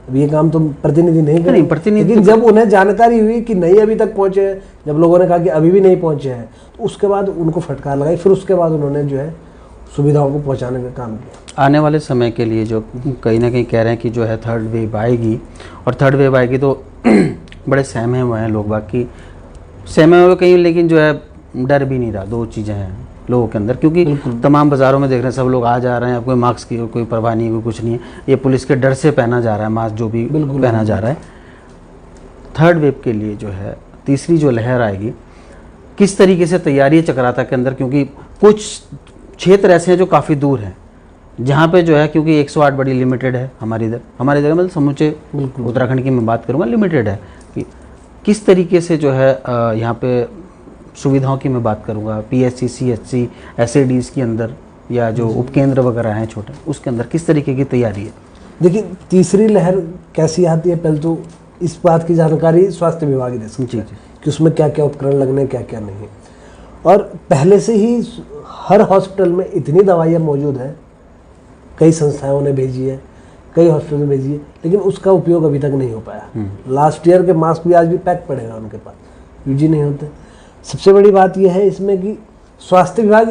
अब ये काम तो प्रतिनिधि नहीं करे, लेकिन जब उन्हें जानकारी हुई कि नहीं अभी तक पहुंचे हैं, जब लोगों ने कहा कि अभी भी नहीं पहुंचे हैं, तो उसके बाद उनको फटकार लगाई, फिर उसके बाद उन्होंने जो है सुविधाओं को पहुंचाने का काम किया। आने वाले समय के लिए जो कहीं ना कहीं कह रहे हैं कि जो है थर्ड वेव आएगी, और थर्ड वेव आएगी तो बड़े सहमे हुए हैं लोग, बाकी सहमे हुए कहीं, लेकिन जो है डर भी नहीं रहा। दो चीज़ें हैं लोगों के अंदर, क्योंकि तमाम बाज़ारों में देख रहे हैं सब लोग आ जा रहे हैं, अब कोई मास्क की कोई परवाह नहीं, कोई कुछ नहीं है, ये पुलिस के डर से पहना जा रहा है मास्क, जो भी पहना जा रहा है। थर्ड वेव के लिए जो है तीसरी जो लहर आएगी, किस तरीके से तैयारी है चक्राता के अंदर, क्योंकि कुछ क्षेत्र ऐसे हैं जो काफ़ी दूर हैं, जहाँ पे जो है क्योंकि 108 बड़ी लिमिटेड है हमारे इधर मतलब समूचे उत्तराखंड की मैं बात करूँगा, लिमिटेड है कि किस तरीके से जो है यहाँ पे सुविधाओं की मैं बात करूँगा, पीएचसी, सीएचसी, एसएडीज के अंदर या जो उपकेंद्र वगैरह हैं छोटे, उसके अंदर किस तरीके की तैयारी है? देखिए, तीसरी लहर कैसी आती है, पहले तो इस बात की जानकारी स्वास्थ्य विभाग ही दे सकता है कि उसमें क्या क्या उपकरण लगने, क्या क्या नहीं। और पहले से ही हर हॉस्पिटल में इतनी दवाइयाँ मौजूद हैं, कई संस्थाओं ने भेजी है, कई हॉस्पिटल में भेजी है, लेकिन उसका उपयोग अभी तक नहीं हो पाया। लास्ट ईयर के मास्क भी आज भी पैक पड़े हैं उनके पास, यूज ही नहीं होते। सबसे बड़ी बात यह है इसमें कि स्वास्थ्य विभाग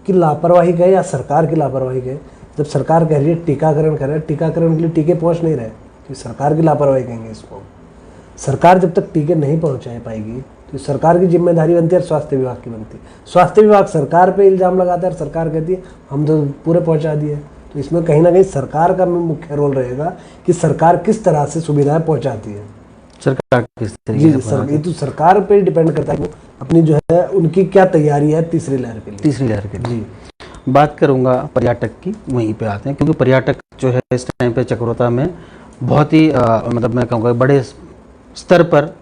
की लापरवाही कहे या सरकार की लापरवाही कहे। जब सरकार कह रही है टीकाकरण कर रहे हैं, टीकाकरण के लिए टीके पहुंच नहीं रहे, तो सरकार की लापरवाही कहेंगे इसको। सरकार जब तक टीके नहीं पहुंचा पाएगी तो सरकार की जिम्मेदारी बनती है, स्वास्थ्य विभाग की बनती है। स्वास्थ्य विभाग सरकार पे इल्ज़ाम लगाता है और सरकार कहती है हम तो पूरे पहुँचा दिए। तो इसमें कहीं ना कहीं सरकार का मुख्य रोल रहेगा कि सरकार किस तरह से सुविधाएँ पहुँचाती है। सरकार किस तरीके से, ये तो सरकार पे डिपेंड करता है अपनी जो है उनकी क्या तैयारी है तीसरी लहर के लिए। तीसरी लहर के लिए बात करूंगा पर्यटक की, वहीं पे आते हैं, क्योंकि पर्यटक जो है इस टाइम पे चक्रोता में बहुत ही मतलब मैं कहूँगा बड़े स्तर पर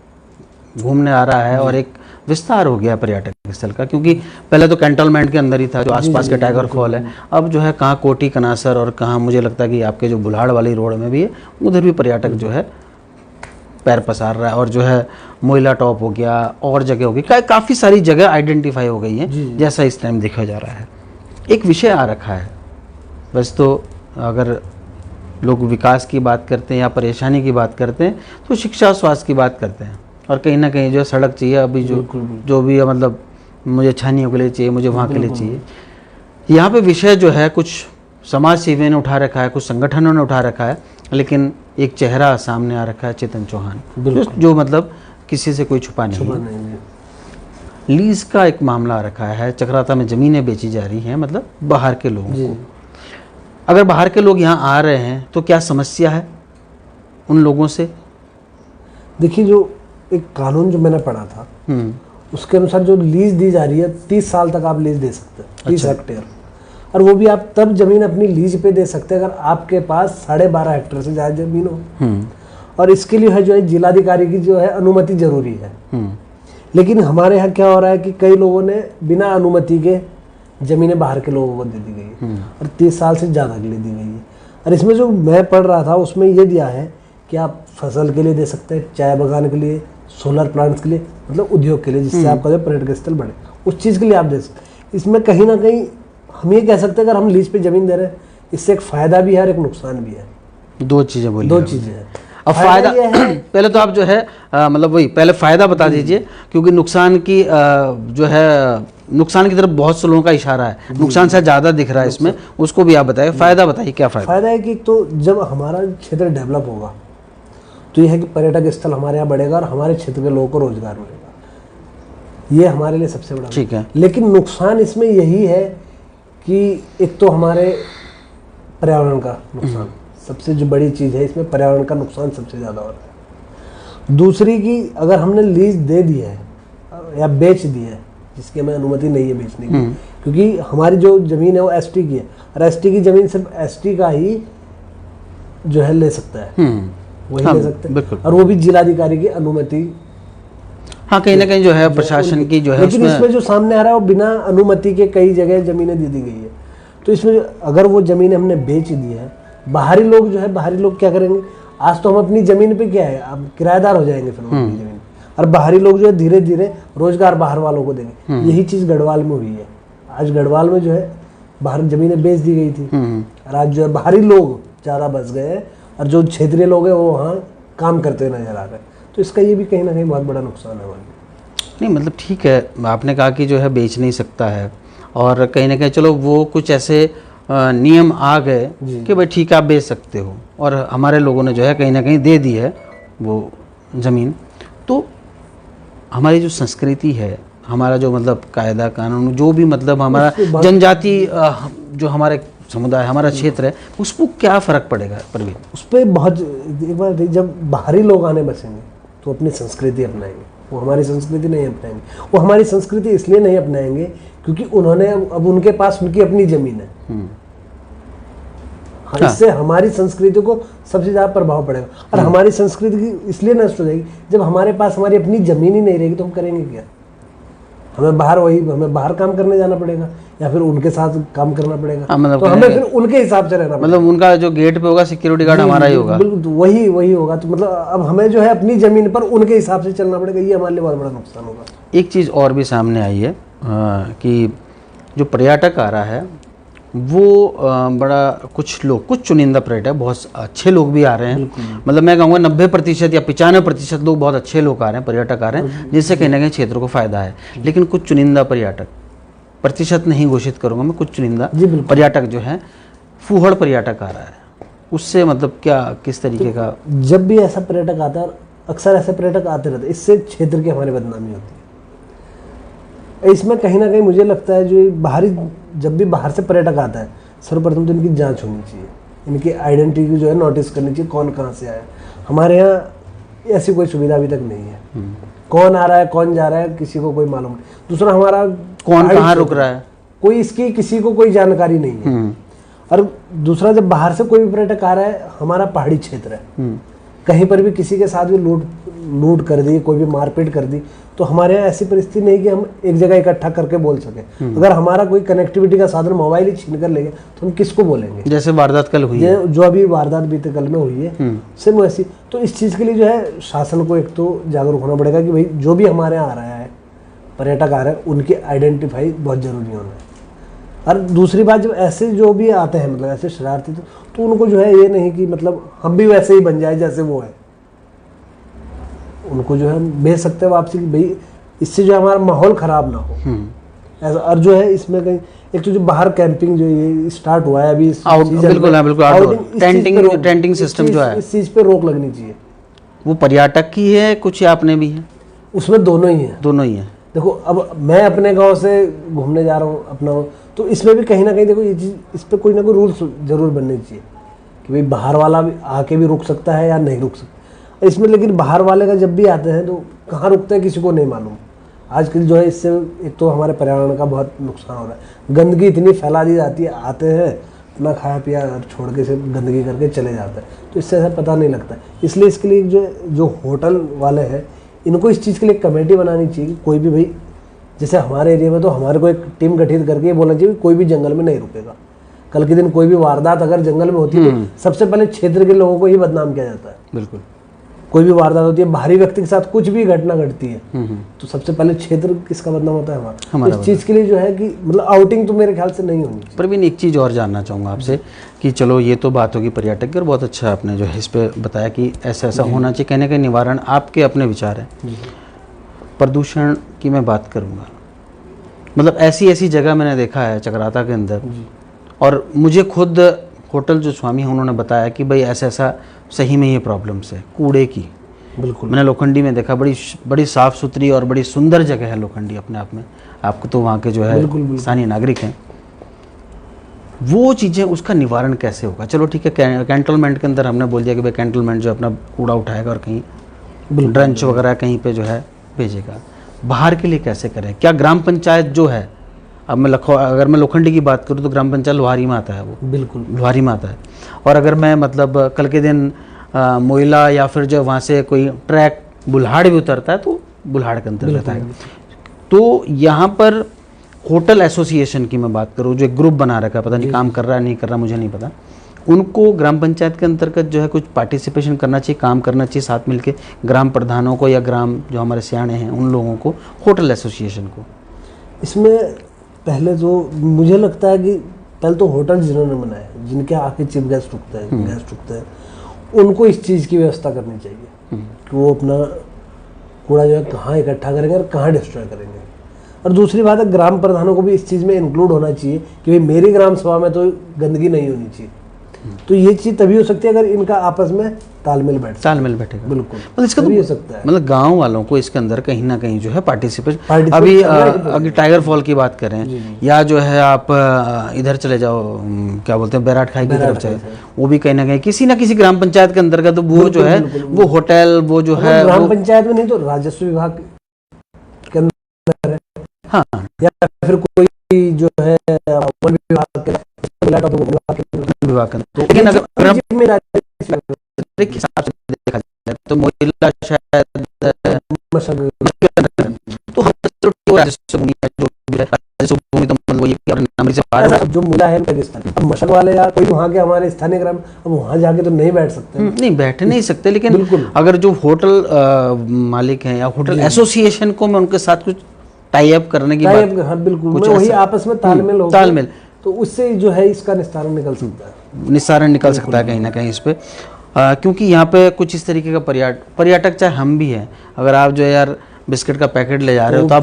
घूमने आ रहा है, और एक विस्तार हो गया पर्यटक स्थल का, क्योंकि पहले तो कैंटोनमेंट के अंदर ही था जो आसपास के टाइगर फॉल है, अब जो है कहाँ कोटी कनासर और कहाँ मुझे लगता है कि आपके जो बुल्हाड़ वाली रोड में भी है, उधर भी पर्यटक जो है पैर पसार रहा है, और जो है मोइला टॉप हो गया और जगह होगी, काफ़ी सारी जगह आइडेंटिफाई हो गई हैं जैसा इस टाइम देखा जा रहा है। एक विषय आ रखा है, बस तो अगर लोग विकास की बात करते हैं या परेशानी की बात करते हैं तो शिक्षा स्वास्थ्य की बात करते हैं, और कहीं ना कहीं जो सड़क चाहिए अभी जो भी है, मतलब मुझे छानियों के लिए चाहिए, मुझे वहाँ के लिए चाहिए। यहाँ पे विषय जो है कुछ समाज सेवियों ने उठा रखा है, कुछ संगठनों ने उठा रखा है, लेकिन एक चेहरा सामने आ रखा है, चेतन चौहान, जो मतलब किसी से कोई छुपा नहीं है। लीज का एक मामला आ रखा है, चक्राता में ज़मीनें बेची जा रही हैं, मतलब बाहर के लोगों को। अगर बाहर के लोग यहाँ आ रहे हैं तो क्या समस्या है उन लोगों से? देखिए, जो एक कानून जो मैंने पढ़ा था उसके अनुसार जो लीज दी जा रही है 30 साल तक आप लीज दे सकते हैं, 30 हेक्टेयर, और वो भी आप तब जमीन अपनी लीज पे दे सकते हैं अगर आपके पास 12.5 हेक्टेयर से ज़्यादा जमीन हो, और इसके लिए है जो है जिलाधिकारी की जो है अनुमति जरूरी है। लेकिन हमारे यहाँ क्या हो रहा है कि कई लोगों ने बिना अनुमति के जमीनें बाहर के लोगों को दे दी गई और 30 साल से ज़्यादा के लिए दी गई है। और इसमें जो मैं पढ़ रहा था उसमें ये दिया है कि आप फसल के लिए दे सकते हैं, चाय बागान के लिए, सोलर प्लांट्स के लिए, मतलब उद्योग के लिए, जिससे आपका जो पर्यटक स्थल बढ़े, उस चीज़ के लिए आप दे सकते हैं। इसमें कहीं ना कहीं हम ये कह सकते हैं अगर हम लीज पे ज़मीन दे रहे हैं, इससे एक फ़ायदा भी है और एक नुकसान भी है। दो चीज़ें बोली, दो चीज़ें हैं। अब फायदा पहले तो आप जो है मतलब वही पहले फायदा बता दीजिए, क्योंकि नुकसान की जो है नुकसान की तरफ बहुत से लोगों का इशारा है, नुकसान से ज़्यादा दिख रहा है इसमें, उसको भी आप बताइए। फायदा बताइए, क्या फायदा? फायदा है कि तो जब हमारा क्षेत्र डेवलप होगा तो ये है कि पर्यटक स्थल हमारे यहाँ बढ़ेगा और हमारे क्षेत्र के लोगों को रोजगार मिलेगा, ये हमारे लिए सबसे बड़ा। ठीक है। लेकिन नुकसान इसमें यही है कि एक तो हमारे पर्यावरण का नुकसान, सबसे जो बड़ी चीज़ है इसमें पर्यावरण का नुकसान सबसे ज़्यादा हो रहा है। दूसरी की अगर हमने लीज दे दी है या बेच दी है, जिसकी हमें अनुमति नहीं है बेचने की, क्योंकि हमारी जो ज़मीन है वो एसटी की है और एसटी की ज़मीन सिर्फ एसटी का ही जो है ले सकता है, वही ले सकते हैं, और वो भी जिलाधिकारी की अनुमति। हाँ, कहीं ना कहीं जो है प्रशासन की जो है, लेकिन इसमें जो सामने आ रहा है वो बिना अनुमति के कई जगह ज़मीनें दे दी गई है। तो इसमें अगर वो ज़मीन हमने बेच दी है, बाहरी लोग जो है, बाहरी लोग क्या करेंगे, आज तो हम अपनी ज़मीन पे क्या है, अब किराएदार हो जाएंगे फिर अपनी ज़मीन, और बाहरी लोग जो है धीरे धीरे रोजगार बाहर वालों को देंगे। यही चीज़ गढ़वाल में हुई है। आज गढ़वाल में जो है बाहर ज़मीनें बेच दी गई थी और आज जो है बाहरी लोग ज़्यादा बस गए हैं और जो क्षेत्रीय लोग हैं वो वहाँ काम करते हुए नजर आ रहे हैं। तो इसका ये भी कहीं ना कहीं बहुत बड़ा नुकसान है हमारे। नहीं मतलब ठीक है, आपने कहा कि जो है बेच नहीं सकता है, और कहीं ना कहीं चलो वो कुछ ऐसे नियम आ गए कि भाई ठीक है आप बेच सकते हो, और हमारे लोगों ने जो है कहीं ना कहीं दे दी है वो ज़मीन। तो हमारी जो संस्कृति है, हमारा जो मतलब कायदा कानून, जो भी मतलब हमारा जनजाति जो हमारे समुदाय, हमारा क्षेत्र है, उस पर क्या फ़र्क पड़ेगा परवीन? उस पर बहुत, एक बार जब बाहरी लोग आने बसेंगे तो अपनी संस्कृति अपनाएंगे, वो हमारी संस्कृति नहीं अपनाएंगे। वो हमारी संस्कृति इसलिए नहीं अपनाएंगे क्योंकि उन्होंने अब उनके पास उनकी अपनी ज़मीन है। हाँ, इससे हमारी संस्कृति को सबसे ज़्यादा प्रभाव पड़ेगा, और हमारी संस्कृति की इसलिए नष्ट हो जाएगी जब हमारे पास हमारी अपनी ज़मीन ही नहीं रहेगी तो हम करेंगे क्या? हमें बाहर काम करने जाना पड़ेगा या फिर उनके साथ काम करना पड़ेगा। मतलब तो हमें फिर उनके हिसाब से रहना पड़ेगा। मतलब उनका जो गेट पे होगा सिक्योरिटी गार्ड हमारा ही होगा। बिल्कुल, तो वही होगा। तो मतलब अब हमें जो है अपनी ज़मीन पर उनके हिसाब से चलना पड़ेगा, ये हमारे लिए बहुत बड़ा नुकसान होगा। एक चीज़ और भी सामने आई है कि जो पर्यटक आ रहा है वो बड़ा कुछ चुनिंदा पर्यटक, बहुत अच्छे लोग भी आ रहे हैं, मतलब मैं कहूँगा 90% या 95% लोग बहुत अच्छे लोग आ रहे हैं, पर्यटक आ रहे हैं, जिससे कहीं ना कहीं क्षेत्र को फायदा है। लेकिन कुछ चुनिंदा पर्यटक, प्रतिशत नहीं घोषित करूँगा मैं, कुछ चुनिंदा पर्यटक जो है, फूहड़ पर्यटक आ रहा है, उससे मतलब क्या, किस तरीके का? जब भी ऐसा पर्यटक आता है, अक्सर ऐसे पर्यटक आते रहते हैं, इससे क्षेत्र की हमारी बदनामी होती है। इसमें कहीं ना कहीं मुझे लगता है जो जब भी बाहर से पर्यटक आता है, सर्वप्रथम तो इनकी जांच होनी चाहिए, इनकी आइडेंटिटी जो है नोटिस करनी चाहिए, कौन कहाँ से आया। हमारे यहाँ ऐसी कोई सुविधा अभी तक नहीं है, कौन आ रहा है कौन जा रहा है किसी को कोई मालूम नहीं। दूसरा, हमारा कौन कहाँ रुक रहा है, कोई इसकी किसी को कोई जानकारी नहीं है। और दूसरा, जब बाहर से कोई भी पर्यटक आ रहा है, हमारा पहाड़ी क्षेत्र है, कहीं पर भी किसी के साथ भी लूट कर दी, कोई भी मारपीट कर दी, तो हमारे यहाँ ऐसी परिस्थिति नहीं कि हम एक जगह इकट्ठा करके बोल सके। अगर हमारा कोई कनेक्टिविटी का साधन मोबाइल ही छीन कर लेंगे तो हम किसको बोलेंगे? जैसे वारदात कल हुई है, जो अभी वारदात बीते कल में हुई है, सेम वैसी। तो इस चीज़ के लिए जो है शासन को एक तो जागरूक होना पड़ेगा कि भाई जो भी हमारे यहाँ आ रहा है, पर्यटक आ रहे हैं, उनकी आइडेंटिफाई बहुत जरूरी होना है। और दूसरी बात, जब ऐसे जो भी आते हैं, मतलब ऐसे शरारती, तो उनको जो है ये नहीं कि मतलब हम भी वैसे ही बन जाए जैसे वो है। उनको जो है भेज सकते हैं वापसी, भाई इससे जो हमारा माहौल खराब ना हो ऐसा। और जो है इसमें कहीं एक तो जो बाहर कैंपिंग जो ये स्टार्ट हुआ है अभी, टेंटिंग सिस्टम जो है, इस चीज पे रोक लगनी चाहिए। वो पर्यटक की है कुछ या अपने भी है? उसमें दोनों ही है, दोनों ही है। देखो, अब मैं अपने गांव से घूमने जा रहा हूँ अपना, तो इसमें भी कहीं ना कहीं देखो ये चीज, इस पर कोई ना कोई रूल्स जरूर बनने चाहिए कि भाई बाहर वाला भी आके भी रुक सकता है या नहीं रुक सकता इसमें। लेकिन बाहर वाले का जब भी आते हैं तो कहाँ रुकते हैं किसी को नहीं मालूम। आजकल जो है इससे एक तो हमारे पर्यावरण का बहुत नुकसान हो रहा है, गंदगी इतनी फैला दी जाती है, आते हैं अपना खाया पिया छोड़ के सिर्फ गंदगी करके चले जाते हैं, तो इससे ऐसा पता नहीं लगता। इसलिए इसके लिए जो होटल वाले हैं, इनको इस चीज़ के लिए कमेटी बनानी चाहिए कि कोई भी भाई, जैसे हमारे एरिया में तो हमारे को एक टीम गठित करके बोलना चाहिए कोई भी जंगल में नहीं रुकेगा। कल के दिन कोई भी वारदात अगर जंगल में होती है तो सबसे पहले क्षेत्र के लोगों को ही बदनाम किया जाता है। बिल्कुल। कोई भी वारदात होती है, बाहरी व्यक्ति के साथ कुछ भी घटना घटती है, तो सबसे पहले क्षेत्र किसका बदनाम होता है? हमारा। इस चीज़ के लिए जो है कि मतलब आउटिंग तो मेरे ख्याल से नहीं होनी चाहिए। प्रवीण, एक चीज़ और जानना चाहूँगा आपसे कि चलो ये तो बात होगी पर्यटक की, और बहुत अच्छा आपने जो है इस पर बताया कि ऐसा ऐसा होना चाहिए, कहने का निवारण आपके अपने विचार हैं। प्रदूषण की मैं बात करूँगा, मतलब ऐसी ऐसी जगह मैंने देखा है चकराता के अंदर, और मुझे खुद होटल जो स्वामी हैं उन्होंने बताया कि भाई ऐसा ऐसा सही में ये प्रॉब्लम्स है कूड़े की। बिल्कुल, मैंने लोखंडी में देखा, बड़ी साफ़ सुथरी और बड़ी सुंदर जगह है लोखंडी अपने आप में, आपको तो वहाँ के जो है स्थानीय नागरिक हैं, वो चीज़ें उसका निवारण कैसे होगा? चलो ठीक है, कैंटोनमेंट के अंदर हमने बोल दिया कि भाई कैंटोनमेंट जो अपना कूड़ा उठाएगा और कहीं ड्रंच वगैरह कहीं पे जो है भेजेगा। बाहर के लिए कैसे करें? क्या ग्राम पंचायत जो है, अब मैं अगर मैं लोखंडी की बात करूँ तो ग्राम पंचायत लोहारी में आता है, वो बिल्कुल लोहारी में आता है। और अगर मैं मतलब कल के दिन मोइला या फिर जो वहाँ से कोई ट्रैक बुल्हाड़ भी उतरता है तो बुल्हाड़ के अंदर रहता है। तो यहाँ पर होटल एसोसिएशन की मैं बात करूँ, जो एक ग्रुप बना रखा है, पता नहीं काम कर रहा है नहीं कर रहा मुझे नहीं पता, उनको ग्राम पंचायत के अंतर्गत जो है कुछ पार्टिसिपेशन करना चाहिए, काम करना चाहिए साथ मिलके, ग्राम प्रधानों को या ग्राम जो हमारे सियाणे हैं उन लोगों को, होटल एसोसिएशन को। इसमें पहले जो मुझे लगता है कि पहले तो होटल जिन्होंने बनाए, जिनके आके चीफ गेस्ट रुकते हैं, गेस्ट रुकते हैं, उनको इस चीज़ की व्यवस्था करनी चाहिए कि वो अपना कूड़ा जो है कहाँ इकट्ठा करेंगे और कहाँ डिस्ट्रॉय करेंगे। और दूसरी बात है, ग्राम प्रधानों को भी इस चीज़ में इंक्लूड होना चाहिए कि भाई मेरी ग्राम सभा में तो गंदगी नहीं होनी चाहिए। तो ये चीज़ तभी हो सकती है अगर इनका आपस में तालमेल बैठेगा। बिल्कुल, मतलब इसका तो हो सकता है, मतलब गांव वालों को इसके अंदर कहीं ना कहीं जो है पार्टिसिपेशन। अभी टाइगर फॉल की बात करें या जो है आप इधर चले जाओ, क्या बोलते हैं, बैराट खाई की तरफ चले, वो भी कहीं ना किसी ग्राम पंचायत के अंतर्गत तो वो जो है वो होटल वो जो है ग्राम पंचायत में नहीं तो राजस्व विभाग के अंदर है, हाँ, या फिर कोई जो है वन विभाग के विभाग का। तो लेकिन अगर एक हिसाब से देखा जाए तो मोइला शायद जो मिला है अब मशक वाले या कोई वहाँ के हमारे स्थानीय ग्राम, अब वहाँ जाके तो नहीं बैठ सकते, नहीं बैठ नहीं सकते, लेकिन अगर जो होटल मालिक हैं या होटल एसोसिएशन को मैं उनके साथ कुछ टाई अप करने की बात, हाँ बिल्कुल, वही आपस में तालमेल, तो उससे जो है इसका निस्तारण निकल सकता है कहीं ना कहीं इस पे। क्योंकि यहाँ पे कुछ इस तरीके का पर्यटक चाहे हम भी हैं, अगर आप जो यार बिस्किट का पैकेट ले जा रहे हो तो आप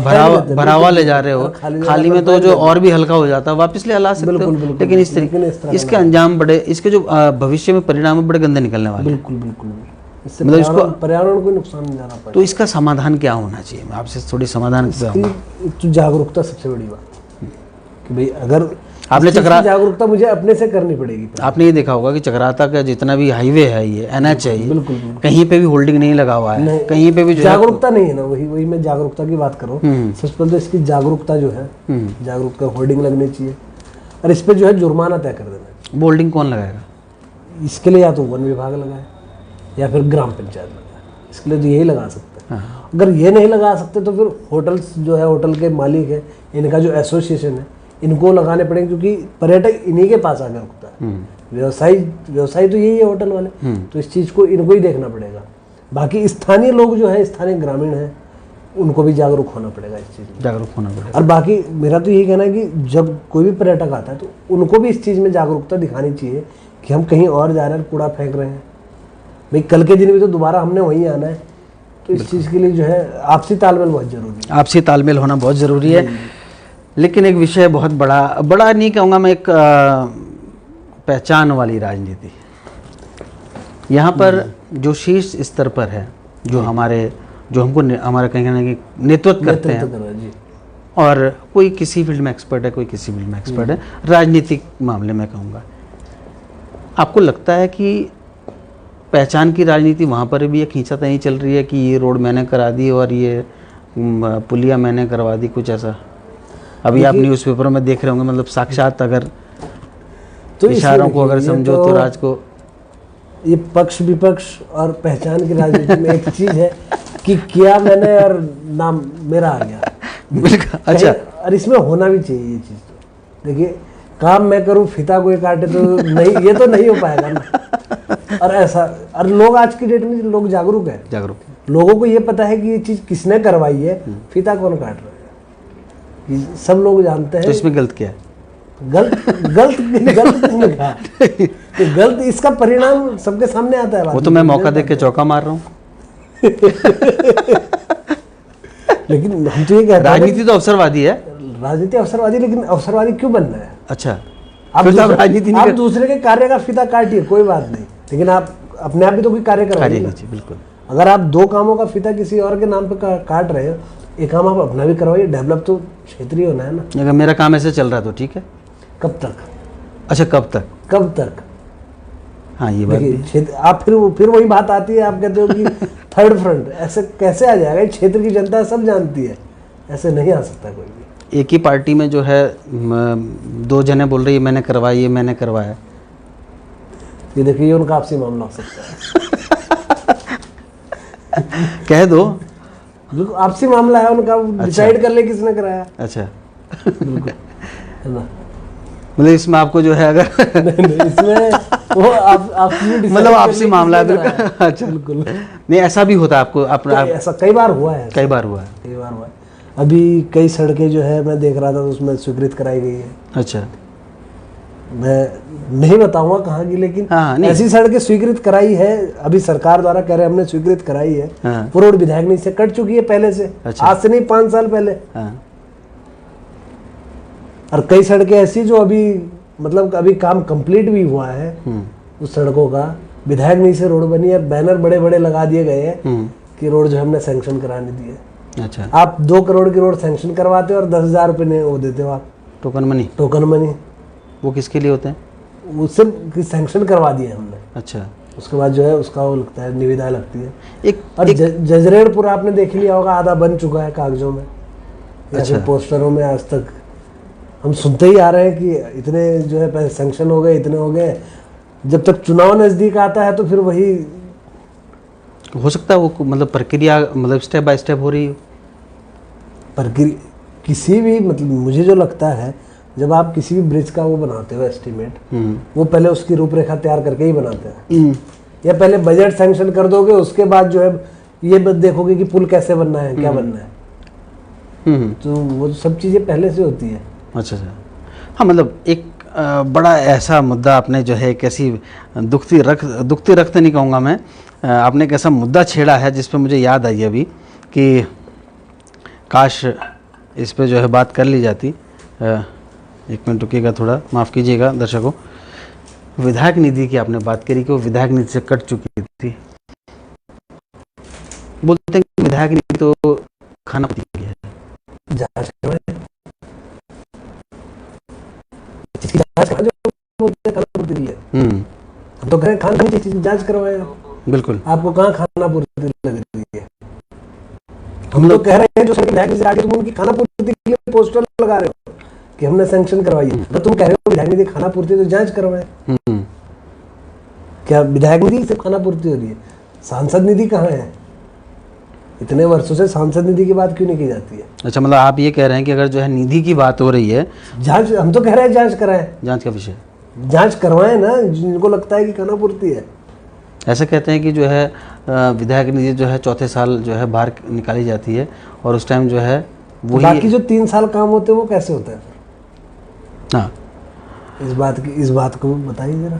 भरावा ले जा रहे हो, खाली में तो जो और भी हल्का हो जाता है, वापस ले ला सकते हो, लेकिन इस तरीके इसके अंजाम बड़े, इसके जो भविष्य में परिणाम बड़े गंदे निकलने वाले। बिल्कुल, मतलब इसको पर्यावरण को नुकसान नहीं जाना पड़ेगा। तो इसका समाधान क्या होना चाहिए? मैं आपसे थोड़ी समाधान तो जागरूकता सबसे बड़ी बात कि भाई अगर आपने जागरूकता मुझे अपने से करनी पड़ेगी। आपने ये देखा होगा कि चकराता का जितना भी हाईवे है, ये NH है, बिल्कुल कहीं पे भी होल्डिंग नहीं लगा हुआ है, कहीं पे भी जागरूकता नहीं है ना, वही मैं जागरूकता की बात कर रहा हूँ। सबसे पहले तो इसकी जागरूकता जो है, जागरूकता होल्डिंग लगनी चाहिए और इस पे जो है जुर्माना तय कर देना। होल्डिंग कौन लगाएगा? इसके लिए या तो वन विभाग लगाए या फिर ग्राम पंचायत लगाए, इसके लिए तो यही लगा सकते हैं। अगर ये नहीं लगा सकते तो फिर होटल्स जो है, होटल के मालिक है, इनका जो एसोसिएशन है, इनको लगाने पड़ेंगे, क्योंकि पर्यटक इन्हीं के पास आके रुकता है। व्यवसायी तो यही है होटल वाले, तो इस चीज़ को इनको ही देखना पड़ेगा। बाकी स्थानीय लोग जो है, स्थानीय ग्रामीण है, उनको भी जागरूक होना पड़ेगा इस चीज़ में, जागरूक होना पड़ेगा। और बाकी मेरा तो यही कहना है कि जब कोई भी पर्यटक आता है तो उनको भी इस चीज़ में जागरूकता दिखानी चाहिए कि हम कहीं और जा रहे हैं, कूड़ा फेंक रहे हैं, भाई कल के दिन भी तो दोबारा हमने वहीं आना है। तो इस चीज़ के लिए जो है आपसी तालमेल बहुत जरूरी है। आपसी तालमेल होना बहुत ज़रूरी है। लेकिन एक विषय बहुत बड़ा नहीं कहूँगा मैं, एक पहचान वाली राजनीति यहाँ पर जो शीर्ष स्तर पर है, जो हमको हमारा कहीं ना कहीं नेतृत्व करते हैं, और कोई किसी फील्ड में एक्सपर्ट है, कोई किसी फील्ड में एक्सपर्ट है, राजनीतिक मामले में कहूँगा, आपको लगता है कि पहचान की राजनीति वहाँ पर भी ये खींचातानी चल रही है कि ये रोड मैंने करा दी और ये पुलिया मैंने करवा दी, कुछ ऐसा? अभी आप न्यूज़पेपरों में देख रहे होंगे, मतलब साक्षात अगर तो इशारों को अगर समझो तो राज को, ये पक्ष विपक्ष और पहचान की राजनीति में एक चीज़ है कि किया मैंने और नाम मेरा आ गया। बिल्कुल, अच्छा, और इसमें होना भी चाहिए ये चीज़। तो देखिए, काम मैं करूँ फीता कोई काटे तो नहीं, ये तो नहीं हो पाएगा ना। और ऐसा, और लोग आज की डेट में लोग जागरूक है, जागरूक। लोगों को ये पता है कि ये चीज किसने करवाई है, फीता कौन काट रहा है, ये सब लोग जानते तो हैं। इसमें गलत क्या है? गलत गलत गलत किसने कहा? तो गलत, इसका परिणाम सबके सामने आता है। वो तो मैं मौका देख के चौका मार रहा हूँ। लेकिन हम तो ये कहते हैं, राजनीति तो अवसरवादी है। राजनीति अवसरवादी, लेकिन अवसरवादी क्यों बनना है? अच्छा, आप फिर तो आप दूसरे, राजनीति नहीं आप कर- दूसरे के कार्य का फीता काटिए, कोई बात नहीं, लेकिन आप अपने आप भी तो कोई कार्य कार्य करवाइए ना। कीजिए, बिल्कुल। अगर आप दो कामों का फीता किसी और के नाम पे काट रहे हो, एक काम आप अपना भी करवाइए। डेवलप तो क्षेत्रीय होना है ना। अगर मेरा काम ऐसे चल रहा है तो ठीक है। कब तक? अच्छा, कब तक? कब तक? हाँ, ये बात भी देखिए है। क्षेत्र, आप फिर वही बात आती है, आप कहते हो कि थर्ड फ्रंट, ऐसे कैसे आ जाएगा? क्षेत्र की जनता सब जानती है, ऐसे नहीं आ सकता कोई भी। एक ही पार्टी में जो है दो जने बोल रही है मैंने करवाया, ये मैंने करवाया। ये देखिए, ये उनका आपसी मामला हो सकता है। कह दो। बिल्कुल आपसी मामला है उनका, डिसाइड कर ले किसने कराया। अच्छा, बिल्कुल, है ना? मतलब इसमें आपको जो है अगर नहीं, इसमें वो आप मतलब आपसी मामला है, बिल्कुल। अच्छा, बिल्कुल। नहीं, ऐसा भी होता है आपको अपना? ऐसा कई बार हुआ है, कई बार हुआ है। कई बार हुआ है। अभी कई सड़कें जो है मैं देख रहा था, तो उसमें स्वीकृत कराई गई है। अच्छा, मैं नहीं बताऊंगा कहाँ की, लेकिन हाँ, नहीं। ऐसी सड़कें स्वीकृत कराई है अभी सरकार द्वारा, कह रहे हमने स्वीकृत कराई है। हाँ। वो रोड विधायक नीति से कट चुकी है पहले से। अच्छा। आज से नहीं, 5 साल पहले। हाँ, और कई सड़कें ऐसी जो अभी मतलब अभी काम कंप्लीट भी हुआ है उस सड़कों का, विधायक नीति से रोड बनी है, बैनर बड़े बड़े लगा दिए गए हैं कि रोड जो हमने सैंक्शन कराने दी है। अच्छा। आप 2 करोड़ की रोड सैंक्शन करवाते हो और 10,000 रुपये वो देते हो आप, टोकन मनी? Token money. वो किसके लिए होते हैं? उससे सैंक्शन करवा दिए हमने, अच्छा, उसके बाद जो है उसका वो लगता है, निविदा लगती है। एक और जजरेड़पुर आपने देख लिया होगा, आधा बन चुका है कागजों में, या अच्छा। फिर पोस्टरों में। आज तक हम सुनते ही आ रहे हैं कि इतने जो है सैंक्शन हो गए, इतने हो गए। जब तक चुनाव नजदीक आता है तो फिर वही हो सकता है वो मतलब प्रक्रिया मतलब स्टेप बाय स्टेप हो रही हो। प्रक्रिया किसी भी, मतलब मुझे जो लगता है, जब आप किसी भी ब्रिज का वो बनाते हो एस्टीमेट, वो पहले उसकी रूपरेखा तैयार करके ही बनाते हैं, या पहले बजट सैंक्शन कर दोगे, उसके बाद जो है ये देखोगे कि पुल कैसे बनना है, क्या बनना है। तो वो सब चीज़ें पहले से होती है। अच्छा अच्छा। हाँ, मतलब एक बड़ा ऐसा मुद्दा आपने जो है, एक ऐसी दुखती रख तो नहीं कहूँगा मैं, आपने एक ऐसा मुद्दा छेड़ा है जिस पे मुझे याद आई अभी कि काश इस पे जो है बात कर ली जाती। एक मिनट रुकिएगा, थोड़ा माफ़ कीजिएगा दर्शकों। विधायक निधि की आपने बात करी कि वो विधायक निधि से कट चुकी थी। बोलते हैं कि विधायक निधि तो खाना पीती है। जांच करवाएं, इसकी जांच करवाएं, जो बोलते हैं खाना पूर्ति है। हम तो कह रहे हैं खाना की चीज की जांच करवाएं। बिल्कुल। आपको कहाँ खाना पूर्ति लग रही है? हम तो कह रहे हैं जो विधायक निधि से आगे तुम उनकी खाना पूर्ति के लिए पोस्टर लगा रहे हो कि हमने सैंक्शन करवाई है, तो तुम कह रहे हो विधायक निधि खाना पूर्ति, तो जांच करवाएं। क्या विधायक निधि से खाना पूर्ति हो रही है? सांसद निधि कहाँ है? इतने वर्षों से सांसद निधि की बात क्यों नहीं की जाती है? अच्छा, मतलब आप ये कह रहे हैं कि अगर जो है निधि की बात हो रही है, जांच, हम तो कह रहे हैं जांच कराएं। जांच का विषय जांच करवाएं ना, जिनको लगता है कि खाना पूर्ति है। ऐसा कहते हैं कि जो है विधायक निधि जो है चौथे साल जो है बाहर निकाली जाती है, और उस टाइम जो है वही बाकी जो 3 साल काम होते हैं वो कैसे होता है? हाँ, इस बात को बताइए जरा।